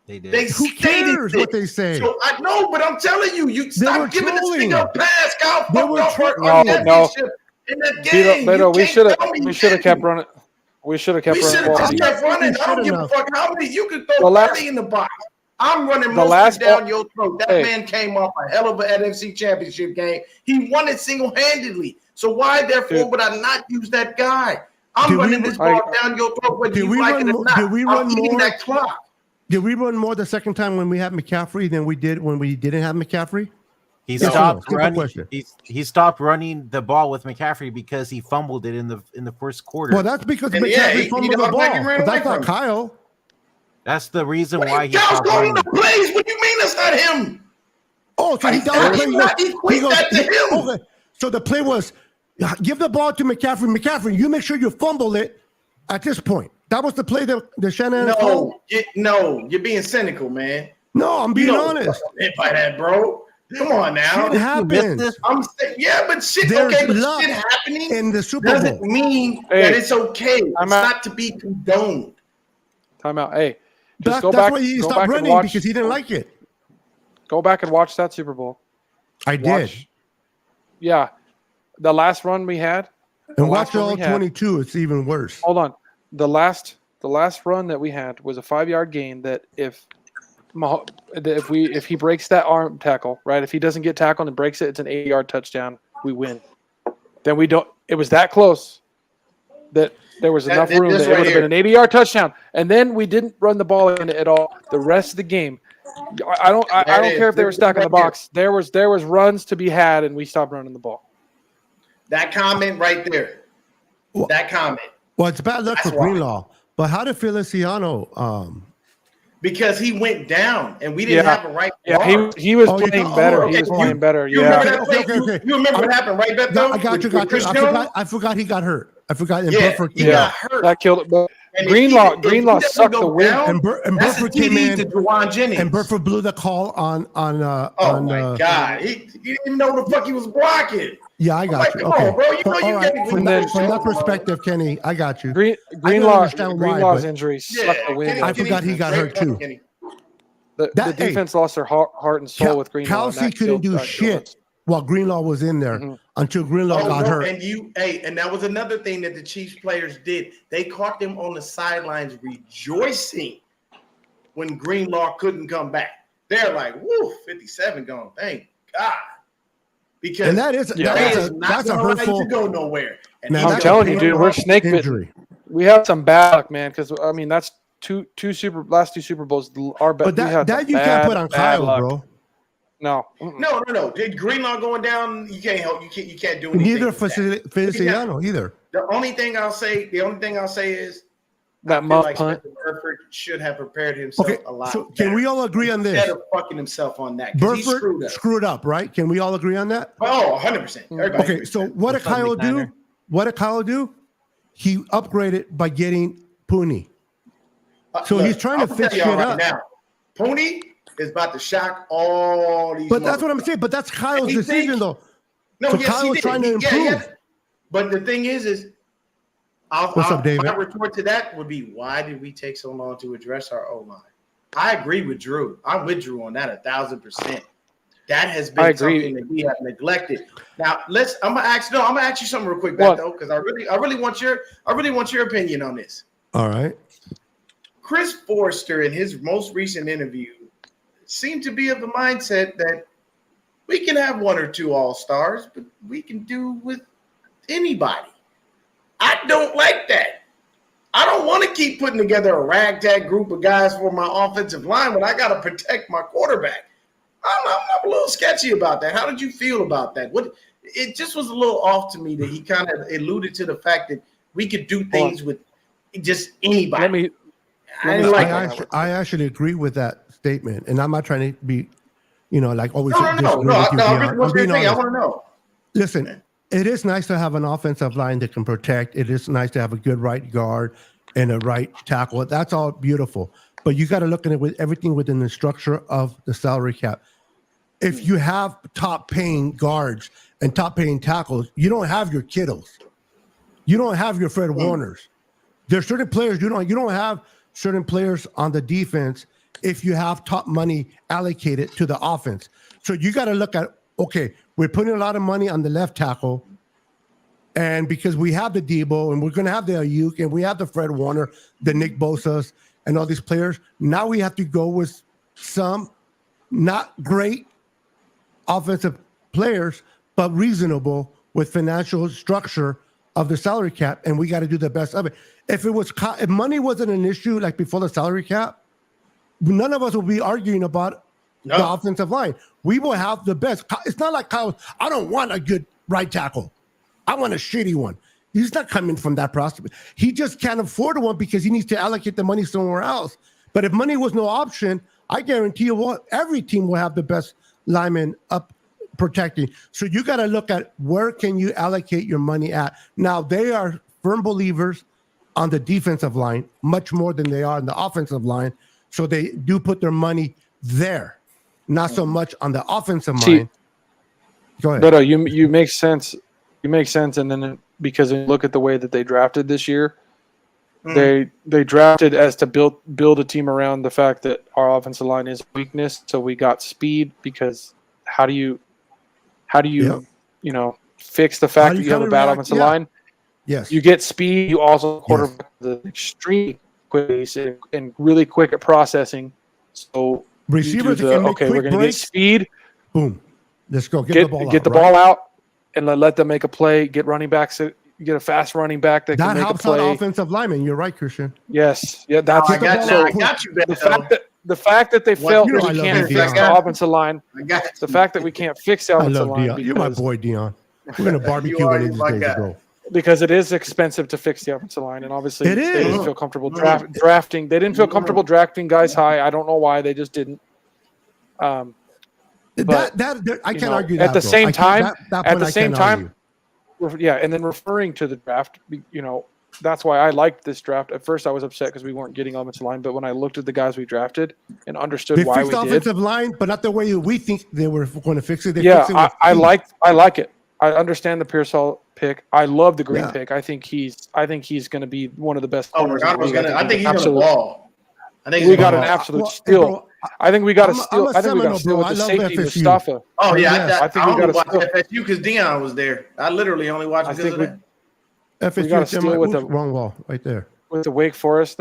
They did. Who cares what they say? So I know, but I'm telling you, you stop giving this thing a pass. Kyle fucked up no. in that game. Beto, we should have kept running. We should have kept running. We should have just kept running. I don't give a fuck how many you can throw 30 in the box. I'm running most down your throat. That man came off a hell of an NFC Championship game. He won it single-handedly. So why, therefore, would I not use that guy? I'm running this ball down your throat whether you like it or not. I'm eating that clock. Did we run more the second time when we had McCaffrey than we did when we didn't have McCaffrey? He stopped running. He stopped running the ball with McCaffrey because he fumbled it in the first quarter. Well, that's because McCaffrey fumbled the ball. But that's not Kyle. That's the reason why he stopped running. The plays. What do you mean that's not him? Oh, so he equate that to him. Okay. So the play was give the ball to McCaffrey. McCaffrey, you make sure you fumble it at this point. That was the play that Shannon called? No, you're being cynical, man. No, I'm being honest. By that, bro. Come on now. Shit happens. I'm saying, but shit, shit happening in the Super Bowl doesn't mean that it's okay. It's not to be condoned. Time out. Hey, that's why he stopped running because he didn't like it. Go back and watch that Super Bowl. I did. Yeah. The last run we had. And watch all 22. It's even worse. Hold on. The last run that we had was a 5-yard gain that if he breaks that arm tackle, right? If he doesn't get tackled and breaks it, it's an 8-yard touchdown. We win. Then we don't. It was that close that there was enough room that it would have been an 80-yard touchdown. And then we didn't run the ball in at all the rest of the game. I don't care if they were stuck in the box. There was runs to be had, and we stopped running the ball. That comment right there. That comment. Well, it's bad luck for Greenlaw. But how did Feliciano? Because he went down, and we didn't have a right. Yeah, he was playing better. He was playing better. You remember that play? You remember what happened, right, Beto? I got you. I forgot he got hurt. I forgot. And Burford got hurt. That killed it. But Greenlaw sucked the win. And Burford came in. To Juwan Jennings. And Burford blew the call on. Oh my God! He didn't even know the fuck he was blocking. Yeah, I got you. Okay, bro. You know you from that perspective, Kenny, I got you. Greenlaw's injury sucked the win. I forgot he got hurt too. The defense lost their heart and soul with Greenlaw. Kelsey couldn't do shit while Greenlaw was in there until Greenlaw got hurt. And that was another thing that the Chiefs players did. They caught them on the sidelines rejoicing when Greenlaw couldn't come back. They're like, "Woo, 57 gone. Thank God." Because that's a hurtful. Go nowhere. And man, I'm telling you, dude, we're snake bitten. We have some bad luck, man. Because I mean, that's last two Super Bowls are bad. But that you can't put on Kyle, bro. No. Did Greenlaw going down? You can't help. You can't do anything. Neither Feliciano either. The only thing I'll say is that muff punt. Burford should have prepared himself a lot. So can we all agree on this? Instead of fucking himself on that, Burford screwed up, right? Can we all agree on that? Oh, 100%. Okay, so what did Kyle do? What did Kyle do? He upgraded by getting Pooney. So he's trying to fix shit up. Now, Pooney is about to shock all these. But that's what I'm saying. But that's Kyle's decision, though. No, so Kyle was trying to improve. Yeah. But the thing is what's up, David? My retort to that would be, why did we take so long to address our O-line? I agree with Drew. I'm with Drew on that 1,000%. That has been something that we have neglected. Now I'm gonna ask you something real quick, Beto, because I really want your opinion on this. All right. Chris Forrester, in his most recent interview, seemed to be of the mindset that we can have one or two all-stars, but we can do with anybody. I don't like that. I don't want to keep putting together a ragtag group of guys for my offensive line when I got to protect my quarterback. I'm a little sketchy about that. How did you feel about that? it just was a little off to me that he kind of alluded to the fact that we could do things with just anybody. I actually agree with that statement, and I'm not trying to be, like always disagree with you. I want to know. Listen, it is nice to have an offensive line that can protect. It is nice to have a good right guard and a right tackle. That's all beautiful, but you got to look at it with everything within the structure of the salary cap. If you have top paying guards and top paying tackles, you don't have your Kittles. You don't have your Fred Warners. There's certain players you don't have certain players on the defense if you have top money allocated to the offense. So you got to look at, okay, we're putting a lot of money on the left tackle, and because we have the Debo and we're going to have the Ayuk and we have the Fred Warner, the Nick Bosa's and all these players, now we have to go with some not great offensive players, but reasonable with financial structure of the salary cap, and we got to do the best of it. If money wasn't an issue like before the salary cap, none of us will be arguing about the offensive line. We will have the best. It's not like Kyle. I don't want a good right tackle. I want a shitty one. He's not coming from that prospect. He just can't afford one because he needs to allocate the money somewhere else. But if money was no option, I guarantee you, every team will have the best linemen up protecting. So you got to look at where can you allocate your money at. Now, they are firm believers on the defensive line much more than they are on the offensive line. So they do put their money there, not so much on the offensive line. Go ahead. No, you make sense. You make sense. And then because you look at the way that they drafted this year, they drafted as to build a team around the fact that our offensive line is a weakness. So we got speed, because how do you fix the fact that you have a bad offensive line? Yes. You get speed. You also quarterback the extreme quick and really quick at processing. So receivers we're going to get speed. Boom. Let's go get the ball out and let them make a play. Get running backs. Get a fast running back that can make a play. That helps on offensive linemen. You're right, Christian. Yes. Yeah. That's I got you. The fact that they felt that we can't fix the offensive line. The fact that we can't fix the offensive line. You're my boy, Dion. We're gonna barbecue one of these days, bro. Because it is expensive to fix the offensive line, and obviously they didn't feel comfortable drafting. They didn't feel comfortable drafting guys high. I don't know why. They just didn't. I can't argue that. At the same time, and then referring to the draft, that's why I liked this draft. At first, I was upset because we weren't getting offensive line, but when I looked at the guys we drafted and understood why we did, offensive line, but not the way we think they were going to fix it. I like it. I understand the Pearsall pick. I love the Green pick. I think he's going to be one of the best. I think he's going to ball. I think we got an absolute steal. I think we got a steal. I think we got a steal with the safety, Mustafa. Oh yeah, I think we got a steal. FSU because Dion was there. I literally only watched because of that. FSU got a steal with the wrong wall right there. With the Wake Forest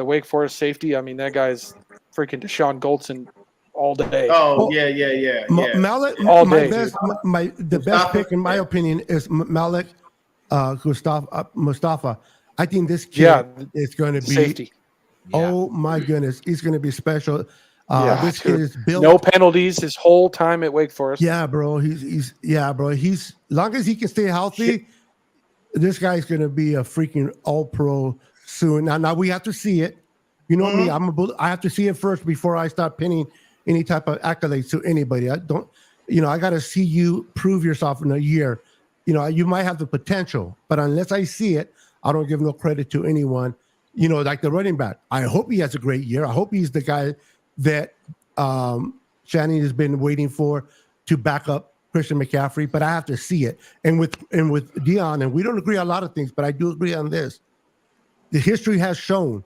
safety. I mean, that guy's freaking Deshaun Goldson all day. Oh yeah. Malik, all day. The best pick in my opinion is Malik Mustafa. I think this kid is going to be safety. Oh my goodness, he's going to be special. This kid is built. No penalties his whole time at Wake Forest. Yeah, bro. He's long as he can stay healthy. This guy's going to be a freaking all-pro soon. Now we have to see it. You know me. I have to see it first before I start pinning any type of accolades to anybody. I got to see you prove yourself in a year. You might have the potential, but unless I see it, I don't give no credit to anyone. Like the running back. I hope he has a great year. I hope he's the guy that Shannon has been waiting for to back up Christian McCaffrey, but I have to see it. And with Dion, and we don't agree on a lot of things, but I do agree on this. The history has shown,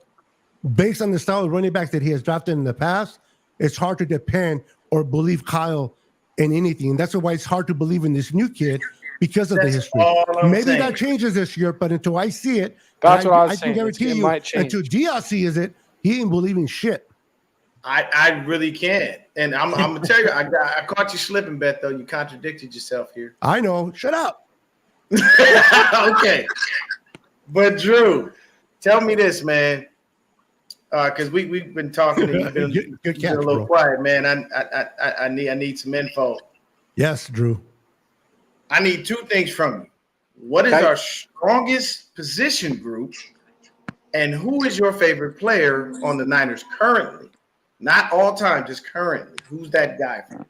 based on the style of running backs that he has drafted in the past, it's hard to depend or believe Kyle in anything. And that's why it's hard to believe in this new kid because of the history. Maybe that changes this year, but until I see it, that's what I was saying. I can guarantee you, until Dion sees it, he ain't believing shit. I really can't. And I'm going to tell you, I caught you slipping, Beto. You contradicted yourself here. I know. Shut up. Okay. But, Drew, tell me this, man. Because we've been talking and you've been a little quiet, man. I need some info. Yes, Drew. I need two things from you. What is our strongest position group, and who is your favorite player on the Niners currently? Not all time, just currently. Who's that guy for you?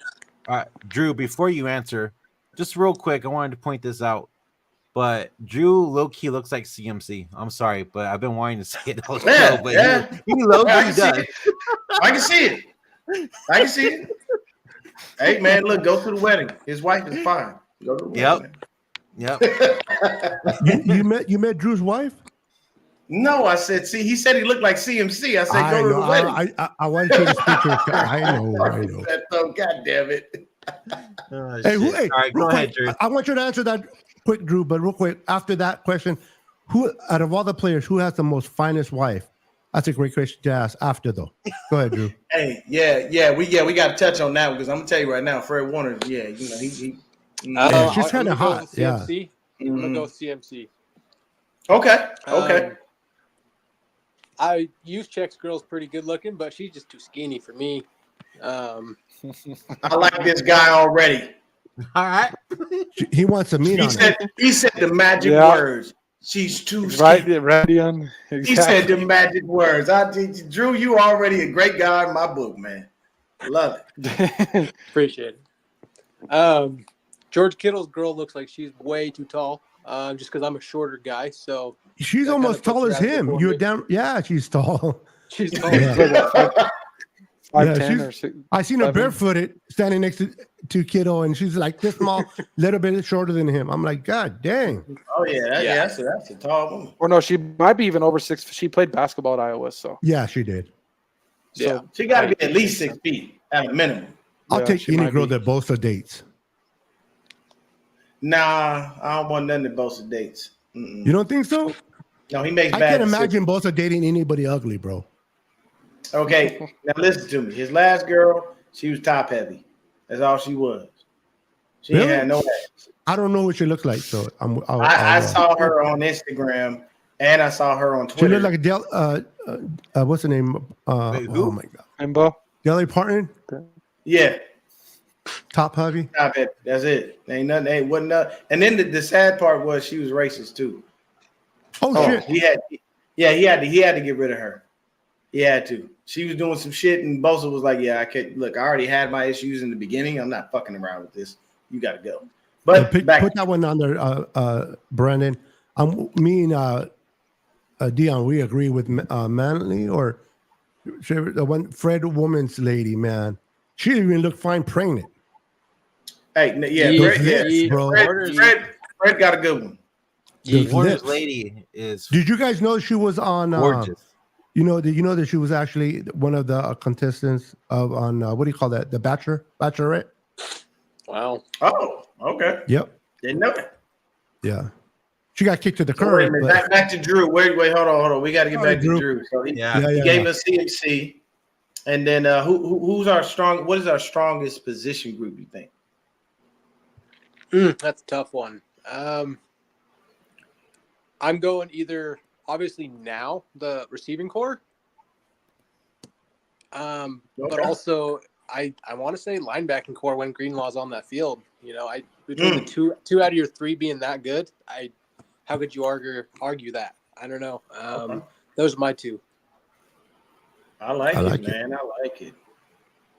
All right, Drew, before you answer, just real quick, I wanted to point this out. But Drew low-key looks like CMC. I'm sorry, but I've been wanting to say it all show, but he low-key does. I can see it. I can see it. Hey, man, look, go to the wedding. His wife is fine. Go to the wedding. Yep. you met Drew's wife? No, I said, see, he said he looked like CMC. I said, go to the wedding. I want you to speak to her. I know. So, God damn it. Hey, all right, go ahead, Drew. I want you to answer that quick, Drew, but real quick, after that question, who out of all the players, who has the most finest wife? That's a great question to ask after, though. Go ahead, Drew. Hey, we got to touch on that one because I'm gonna tell you right now, Fred Warner, she's kind of hot. Yeah, I'm gonna go with CMC. Okay. I use Check's girl's pretty good looking, but she's just too skinny for me. I like this guy already. All right. He wants to meet on it. He said the magic words. She's too skinny. Right, exactly. He said the magic words. Drew, you already a great guy in my book, man. Love it. Appreciate it. George Kittle's girl looks like she's way too tall. Just because I'm a shorter guy, so she's almost tall as him. You're down. Yeah, she's tall. She's tall. I seen her barefooted standing next to Kittle, and she's like this small, little bit shorter than him. I'm like, God dang. Oh yeah, that's a tall woman. Or no, she might be even over 6. She played basketball at Iowa, so yeah, she did. So she got to be at least 6 feet at a minimum. I'll take any girl that Bosa dates. Nah, I don't want none that Bosa dates. You don't think so? No, he makes. I can't imagine Bosa dating anybody ugly, bro. Okay, now listen to me. His last girl, she was top heavy. That's all she was. She really? Had no ass. I don't know what she looked like, so I saw her on Instagram and I saw her on Twitter. She looked like what's her name? Wait, oh my God, Embo. Dolly Parton. Yeah. Top heavy. Top heavy. That's it. Ain't nothing. Wasn't nothing. And then the sad part was she was racist too. Oh shit. He had to get rid of her. He had to. She was doing some shit, and Bosa was like, "Yeah, I can't. Look, I already had my issues in the beginning. I'm not fucking around with this. You got to go." But put that one on there, Brandon. Me and Dion, we agree with Manley or the one Fred Woman's lady, man. She didn't even look fine pregnant. Hey, Fred got a good one. Warner's lady is. Did you guys know she was on? Gorgeous. Did you know that she was actually one of the contestants on what do you call that? The Bachelorette. Wow. Oh, okay. Yep. Didn't know that. Yeah. She got kicked to the curb. Back to Drew. Wait, hold on. We got to get back to Drew. So he gave us CMC, and then who's our strong? What is our strongest position group? You think? That's a tough one. I'm going either. Obviously now the receiving core, but also I want to say linebacking core when Greenlaw's on that field. Between the two out of your 3 being that good, how could you argue that? I don't know. Those are my 2. I like it, man. I like it.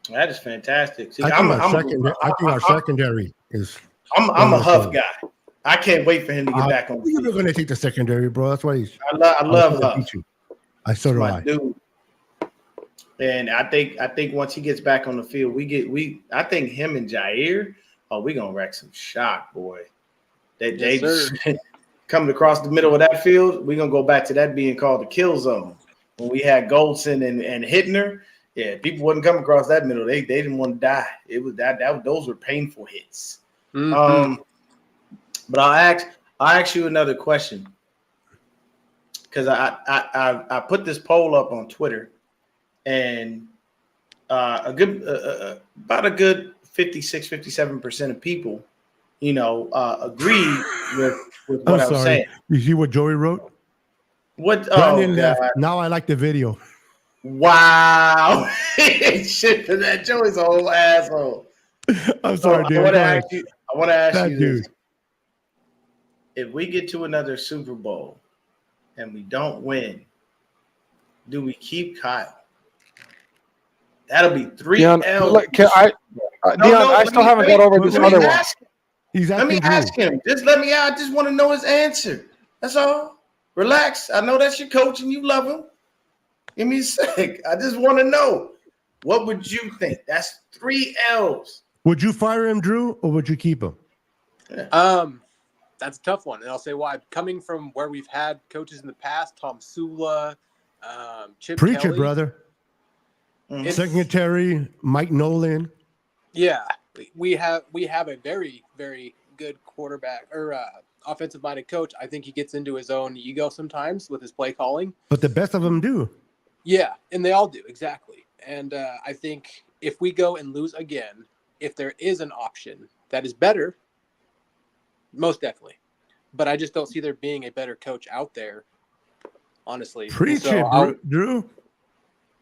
That is fantastic. See, I think our secondary is. I'm a Huff guy. I can't wait for him to get back on. You're going to take the secondary, bro. That's why he's. I love Huff. So do I. Dude. And I think once he gets back on the field, I think him and Jair, we're gonna wreck some shot, boy. They coming across the middle of that field. We're gonna go back to that being called the kill zone. When we had Goldson and Hittner, yeah, people wouldn't come across that middle. They didn't want to die. It was those were painful hits. Mm-hmm. But I'll ask you another question because I put this poll up on Twitter, and about a good 56-57% of people, agree with what I'm saying. You see what Joey wrote? What? Brandon left. Now I like the video. Wow! Shit for that. Joey's a whole asshole. I'm sorry, dude. I want to ask you this. if we get to another Super Bowl and we don't win, do we keep Kyle? That'll be 3 Dion, L's. Dion, I still haven't got over this other one. Let me ask him. Just let me out. I just want to know his answer. That's all. Relax. I know that's your coach and you love him. Give me a sec. I just want to know. What would you think? That's 3 L's. Would you fire him, Drew, or would you keep him? That's a tough one, and I'll say why. Coming from where we've had coaches in the past, Tom Sula, Chip Preach Kelly, it, brother. Secretary Mike Nolan. Yeah, we have a very, very good quarterback or offensive-minded coach. I think he gets into his own ego sometimes with his play calling. But the best of them do. Yeah, and they all do, exactly. And I think if we go and lose again, if there is an option that is better, most definitely. But I just don't see there being a better coach out there, honestly. Preach it, Drew.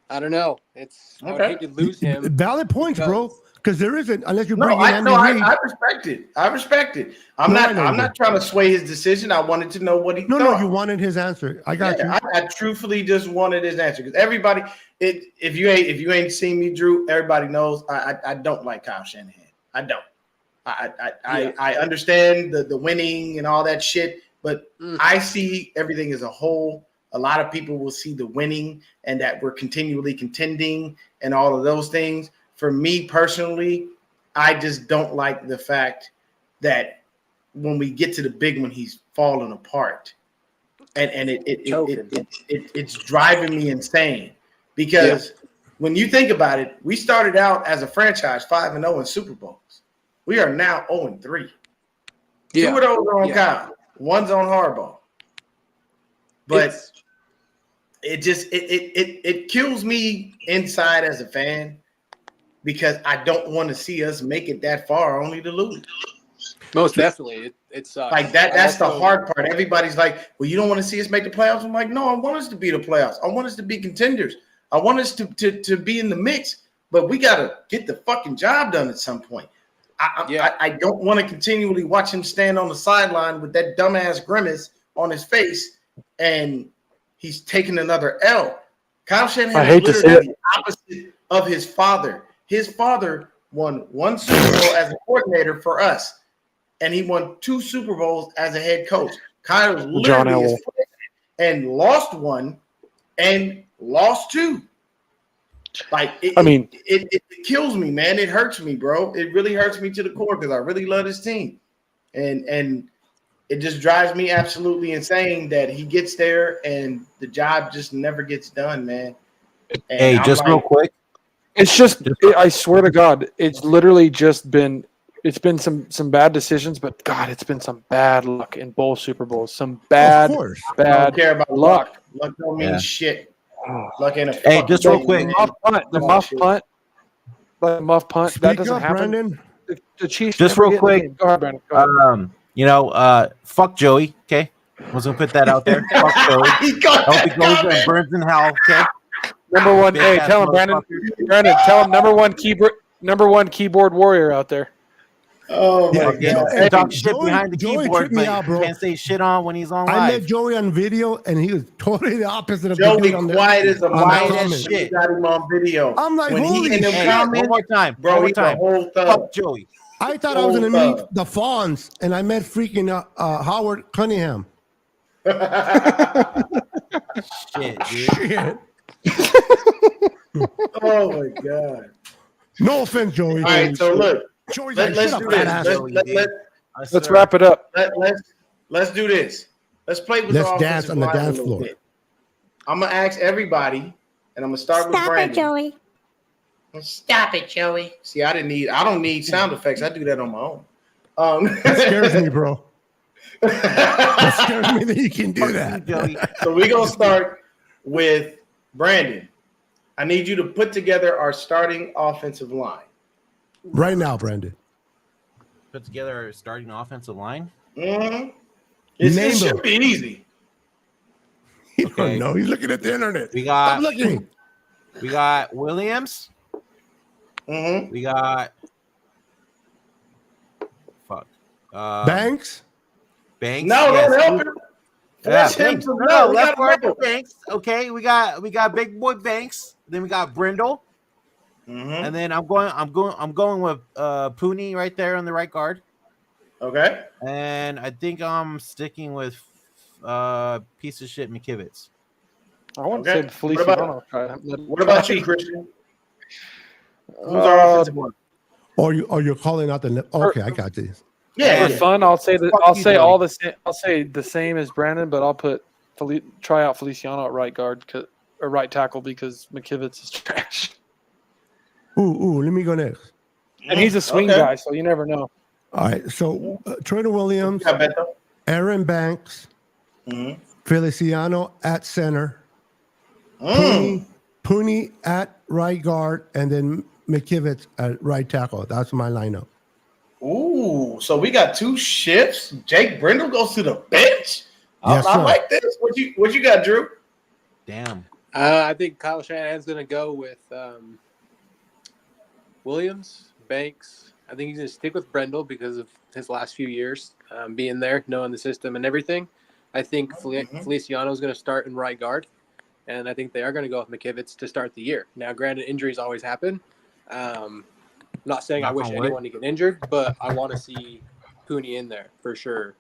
I don't know. I would hate to lose him. Valid points, bro. Because there isn't, unless you bring I respect it. I respect it. I'm not trying to sway his decision. I wanted to know what he thought. No, you wanted his answer. I got you. I truthfully just wanted his answer because everybody, if you ain't seen me, Drew, everybody knows I don't like Kyle Shanahan. I don't. I understand the winning and all that shit, but I see everything as a whole. A lot of people will see the winning and that we're continually contending and all of those things. For me personally, I just don't like the fact that when we get to the big one, he's falling apart, and it's driving me insane because when you think about it, we started out as a franchise 5-0 in Super Bowls. We are now 0-3. Yeah. 2 of those are on Kyle. One's on Harbaugh. But it kills me inside as a fan because I don't want to see us make it that far only to lose. Most definitely. It's like that. That's the hard part. Everybody's like, well, you don't want to see us make the playoffs. I'm like, no, I want us to be the playoffs. I want us to be contenders. I want us to be in the mix, but we got to get the fucking job done at some point. I don't want to continually watch him stand on the sideline with that dumbass grimace on his face and he's taking another L. Kyle Shanahan is literally the opposite of his father. His father won 1 Super Bowl as a coordinator for us, and he won 2 Super Bowls as a head coach. Kyle was literally his and lost 1 and lost 2. Like, it kills me, man. It hurts me, bro. It really hurts me to the core because I really love this team, and it just drives me absolutely insane that he gets there and the job just never gets done, man. And hey, just real quick. It's just, I swear to God, it's literally just been, it's been some bad decisions, but God, it's been some bad luck in both Super Bowls. Some bad I don't care about luck. Luck don't mean shit. Luck ain't a hey, just real quick. The muff punt, Speak that doesn't up, happen. Brandon. The Chiefs. Just real quick. Go ahead, Brandon. Go ahead. Fuck Joey. Okay, I was gonna put that out there. Fuck Joey. I hope he goes and burns in hell. Okay. Number one, hey, tell him, Brandon. Brandon, tell him number one keyboard warrior out there. Oh my God! Talk shit behind the keyboard, but can't say shit on when he's on live. I met Joey on video, and he was totally the opposite of Joey. on Quiet as a mouse. Shit. Got him on video. I'm like, when holy he shit! One more time, bro. One more He's time. a whole thug. Fuck Joey. I thought I was going to meet the Fawns, and I met freaking Howard Cunningham. Shit, dude. Shit. Oh my God! No offense, Joey. All right, so look, Joey's let's do this. Let's wrap it up. Let's do this. Let's play with Let's the dance on the dance floor. Bit. I'm gonna ask everybody, and I'm gonna start with Brandon. Stop it, Joey. Stop it, Joey. See, I don't need sound effects. I do that on my own. That scares me, bro. That scares me that you can do that. So we're gonna start with Brandon. I need you to put together our starting offensive line. Right now, Brandon. Put together our starting offensive line. Mm-hmm. It should be easy. He don't know. He's looking at the internet. Stop looking. We got Williams. Mm-hmm. We got Banks. Banks. No, yes. don't help him. Force him Banks. to No, know. We left gotta guard know. Banks. Okay, we got big boy Banks. Then we got Brindle, and then I'm going with Pooney right there on the right guard. Okay. And I think I'm sticking with piece of shit McKivitz. I want Okay. to say Feliciano. What about you, Christian? Who's our offensive one? Or you're calling out the. Okay, I got this. Yeah. For fun, I'll say that. Fuck I'll you, say Joey. all the same. I'll say the same as Brandon, but I'll put try out Feliciano at right guard or right tackle because McKivitz is trash. Ooh, let me go next. And he's a swing guy, so you never know. All right, so Trent Williams, Yeah, Beto. Aaron Banks, Mm-hmm. Feliciano at center, Pooney at right guard, and then McKivitz at right tackle. That's my lineup. Ooh, so we got 2 shifts. Jake Brindle goes to the bench. Yes, I sir. like this. What you got, Drew? Damn. I think Kyle Shanahan's going to go with Williams, Banks. I think he's going to stick with Brendel because of his last few years being there, knowing the system and everything. I think Feliciano is going to start in right guard, and I think they are going to go with McKivitz to start the year. Now, granted, injuries always happen. I'm not saying I wish anyone to get injured, but I want to see Pooney in there for sure.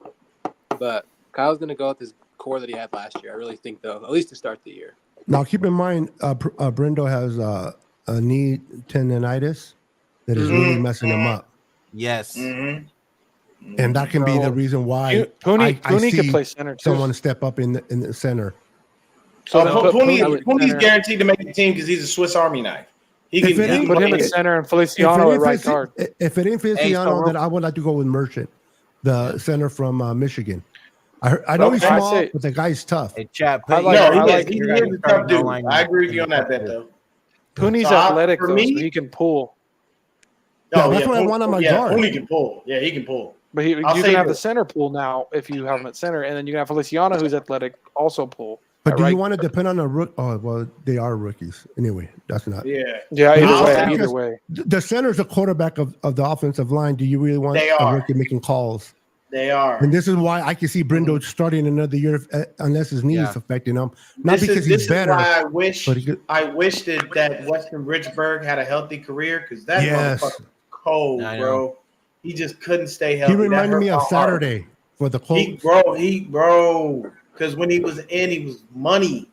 But Kyle's going to go with his core that he had last year. I really think, though, at least to start the year. Now, keep in mind, Brendo has a knee tendonitis that is really messing him up. Yes. And that can be the reason why Pooney I see can play center too. someone step up in the center. So Pooney's guaranteed to make the team because he's a Swiss Army knife. He can put him at center and Feliciano at right guard. If it ain't Feliciano, then I would like to go with Merchant, the center from Michigan. I know he's small, but the guy's tough. Hey, chat. He's a tough dude. I agree with you on that, Beto. Pooney's athletic, though, so he can pull. Yeah, that's what I want on my guard. Pooney can pull. Yeah, he can pull. But you can have the center pull now if you have him at center, and then you can have Feliciano, who's athletic, also pull. But do you want to depend on a rook? Oh, well, they are rookies. Anyway, that's not. Yeah. Either way. The center's the quarterback of the offensive line. Do you really want a rookie making calls? They are. And this is why I can see Brendo starting another year unless his knee is affecting him. Not because he's better. This is why I wish that Weston Richburg had a healthy career because that motherfucker cold, bro. He just couldn't stay healthy. He reminded me of Saturday for the Colts. Bro. Because when he was in, he was money.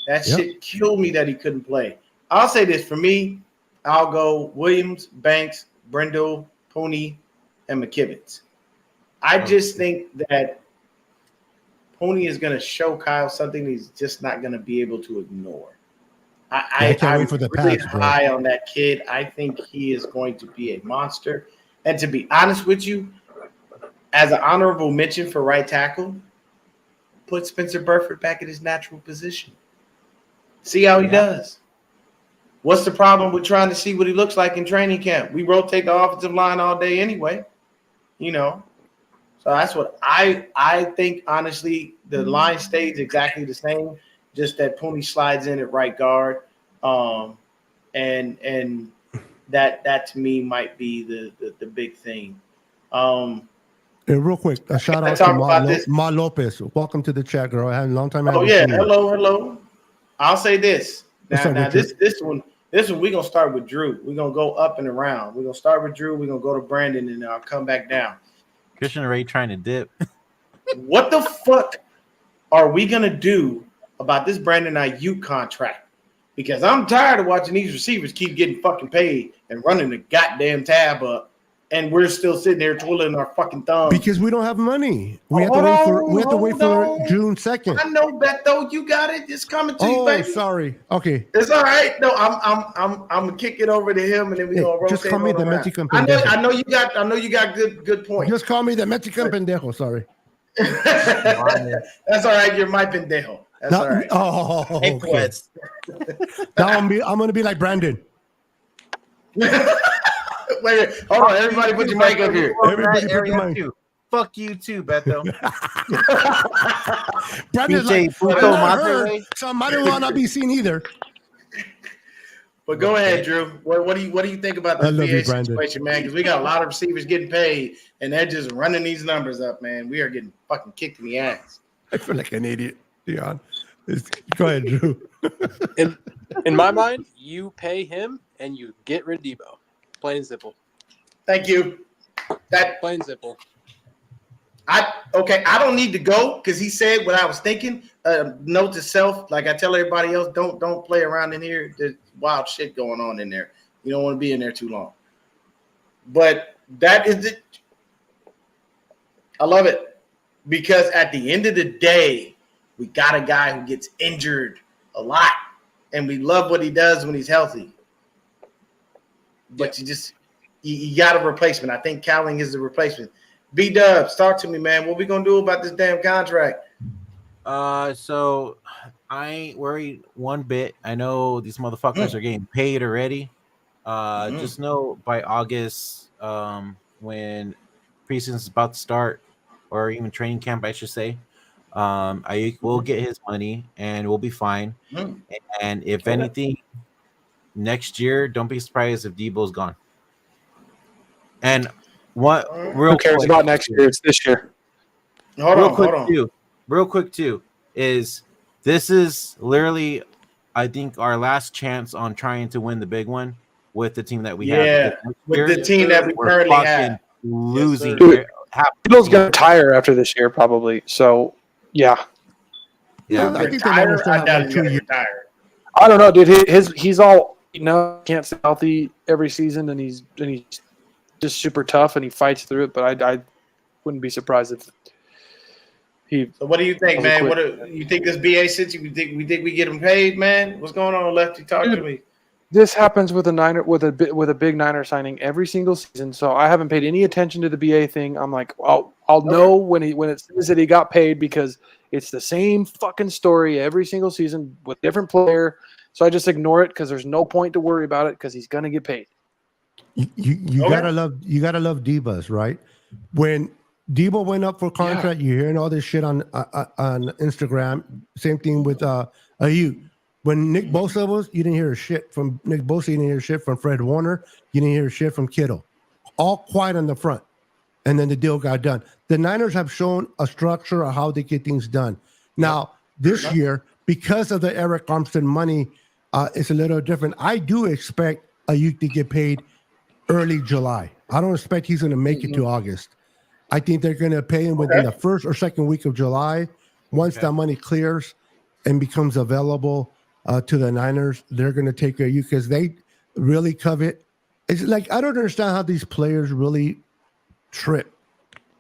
That shit killed me that he couldn't play. I'll say this for me. I'll go Williams, Banks, Brindle, Pooney, and McKivitz. I just think that Pooney is going to show Kyle something he's just not going to be able to ignore. I'm really high on that kid. I think he is going to be a monster. And to be honest with you, as an honorable mention for right tackle, put Spencer Burford back in his natural position. See how he does. What's the problem with trying to see what he looks like in training camp? We rotate the offensive line all day anyway, So that's what I think, honestly. The line stays exactly the same, just that Pooney slides in at right guard. And that to me might be the big thing. And real quick, a shout out to Ma Lopez. Welcome to the chat, girl. I had a long time. Hello. I'll say this. Now this one we're gonna start with Drew. We're gonna go up and around. We're gonna start with Drew, we're gonna go to Brandon, and I'll come back down. Christian Ray trying to dip. What the fuck are we gonna do about this Brandon Ayuk contract? Because I'm tired of watching these receivers keep getting fucking paid and running the goddamn tab up, and we're still sitting there twiddling our fucking thumbs. Because we don't have money. We have to wait for June 2nd. I know, Beto, you got it. It's coming to you, baby. Oh, sorry. Okay. It's all right. No, I'm gonna kick it over to him, and then we gonna rotate. Just call me the Mexican pendejo. I know you got good points. Just call me the Mexican pendejo. Sorry. That's all right. You're my pendejo. That's all right. Oh, okay. Now I'm gonna be like Brandon. Wait, hold on. Everybody put your mic up here. Everybody put your mic. Fuck you too, Beto. Brandon's like, somebody will not be seen either. But go ahead, Drew. What do you think about this I love VA you, Brandon. situation, man? Because we got a lot of receivers getting paid, and they're just running these numbers up, man. We are getting fucking kicked in the ass. I feel like an idiot, Dion. Go ahead, Drew. In my mind, you pay him and you get rid of Debo. Plain and simple. Thank you. That Plain and simple. I don't need to go because he said what I was thinking. Note to self, like I tell everybody else, don't play around in here. There's wild shit going on in there. You don't want to be in there too long. But that is it. I love it because at the end of the day, we got a guy who gets injured a lot, and we love what he does when he's healthy. But you got a replacement. I think Cowling is the replacement. B-Dubs, talk to me, man. What we gonna do about this damn contract? So I ain't worried one bit. I know these motherfuckers are getting paid already. Just know by August, when preseason's about to start, or even training camp, I should say, Ayuk will get his money and we'll be fine. And if anything, next year, don't be surprised if Debo's gone. And what real Who cares quick, about next year? It's this year. Hold on. Real quick too, is this is literally, I think, our last chance on trying to win the big one with the team that we have. Yeah, with the team that we currently have. Losing. Debo's going to retire after this year, probably. So, yeah. Yeah, I think they understand how 2 years. I don't know, dude. He's all can't stay healthy every season, and he's just super tough, and he fights through it. But I wouldn't be surprised if he. So, what do you think, man? You think this BA situation? We think we get him paid, man? What's going on, Lefty? Talk to me. This happens with a big Niner signing every single season. So I haven't paid any attention to the BA thing. I'm like, I'll know when it says that he got paid because it's the same fucking story every single season with different player. So I just ignore it because there's no point to worry about it because he's gonna get paid. You gotta love Debo's, right? When Debo went up for contract, you're hearing all this shit on Instagram. Same thing with Ayuk. When Nick Bosa was, you didn't hear shit from Nick Bosa. You didn't hear shit from Fred Warner. You didn't hear shit from Kittle. All quiet on the front. And then the deal got done. The Niners have shown a structure of how they get things done. Now, this year, because of the Eric Armstead money, it's a little different. I do expect Ayuk to get paid early July. I don't expect he's going to make it to August. I think they're going to pay him within the first or second week of July. Once that money clears and becomes available to the Niners, they're going to take Ayuk because they really covet. It's like, I don't understand how these players really trip.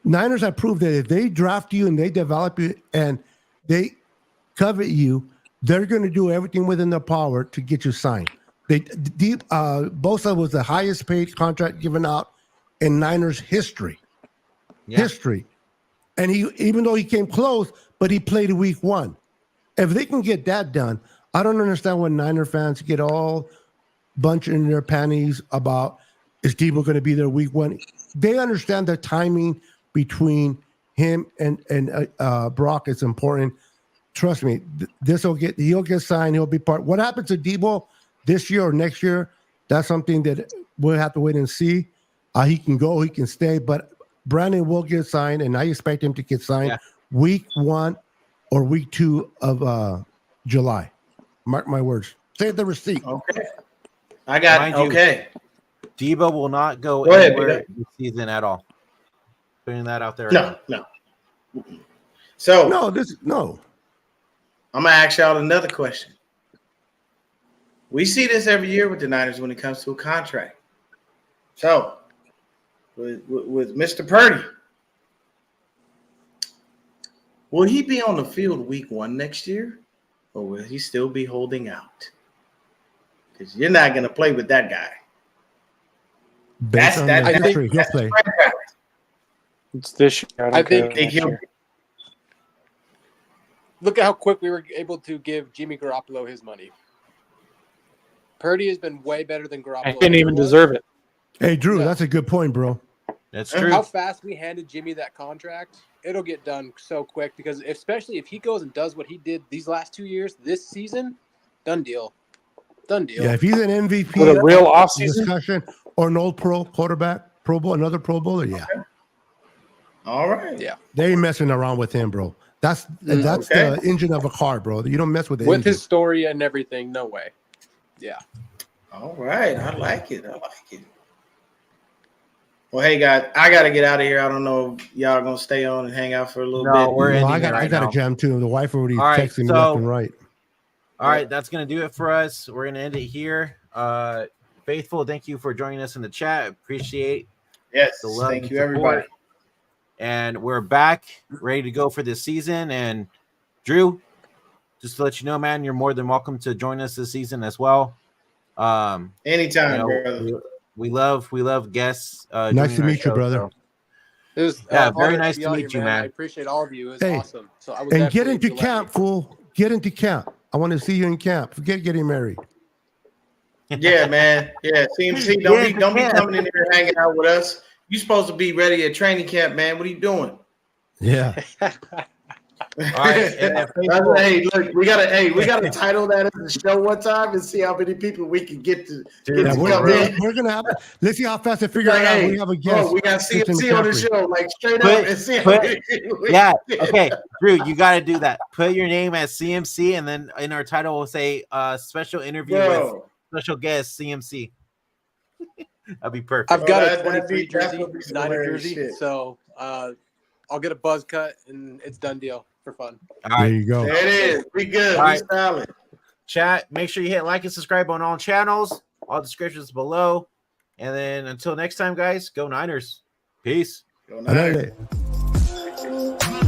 Niners have proved that if they draft you and they develop you and they covet you, they're going to do everything within their power to get you signed. Bosa was the highest paid contract given out in Niners history. History. And even though he came close, but he played week 1. If they can get that done, I don't understand when Niner fans get all bunched in their panties about is Debo going to be there week 1. They understand the timing between him and Brock is important. Trust me, he'll get signed. He'll be part. What happens to Debo this year or next year? That's something that we'll have to wait and see. He can go, he can stay, but Brandon will get signed, and I expect him to get signed week 1 or week 2 of July. Mark my words. Save the receipt. Okay. I got it. Okay. Debo will not go anywhere this season at all. Putting that out there. No. So no. I'm gonna ask y'all another question. We see this every year with the Niners when it comes to a contract. So with Mr. Purdy, will he be on the field week 1 next year, or will he still be holding out? Because you're not going to play with that guy. I think he'll play. It's this year. I think he'll. Look at how quick we were able to give Jimmy Garoppolo his money. Purdy has been way better than Garoppolo. I didn't even deserve it. Hey, Drew, that's a good point, bro. That's true. How fast we handed Jimmy that contract, it'll get done so quick because especially if he goes and does what he did these last 2 years, this season, done deal. Done deal. Yeah, if he's an MVP With a real offseason? discussion or an old pro quarterback, Pro Bowl, another Pro Bowler, yeah. Okay. All right. Yeah. They ain't messing around with him, bro. That's Okay. the engine of a car, bro. You don't mess with the With engine. his story and everything, no way. Yeah. All right. I like it. Well, hey, guys, I got to get out of here. I don't know if y'all going to stay on and hang out for a little No, bit. we're ending I it right got now. a jam too. The wife already All right, texting me so- left and right. All right, that's gonna do it for us. We're gonna end it here. Faithful, thank you for joining us in the chat. Appreciate Yes. the love Thank and you, support. everybody. And we're back, ready to go for this season. And Drew, just to let you know, man, you're more than welcome to join us this season as well. Anytime, brother. We love guests. Nice to joining our meet you, show, brother. so- It was Yeah, an very honor nice be to on meet here, you, man. I appreciate all of you. It was Hey, awesome. So I would And get definitely into if you let camp, me. fool. Get into camp. I want to see you in camp. Forget getting married. Yeah, man. Yeah, CMC, don't be coming in here hanging out with us. You supposed to be ready at training camp, man. What are you doing? Yeah. All right, and then Faithful- Hey, look, we gotta title that as a show one time and see how many people we can get to Dude, Yeah, to we're, come bro. in. we're gonna have. Let's see how fast they figure Like, it out. hey, We have a guest. we got Kristen CMC on the McCaffrey. show, like straight Put- up, and see how put- many Yeah, okay, Drew, you got to do that. Put your name as CMC, and then in our title, we'll say special interview with Bro. special guest CMC. That'd be perfect. I've got that'd a 23 be- that's jersey, gonna be some Niner hilarious jersey. shit. So I'll get a buzz cut and it's done deal for fun. All There right, you go. There it is. We good. All right. We solid. chat. Make sure you hit like and subscribe on all channels. All descriptions below. And then until next time, guys, go Niners. Peace. Go Niners. Adelante.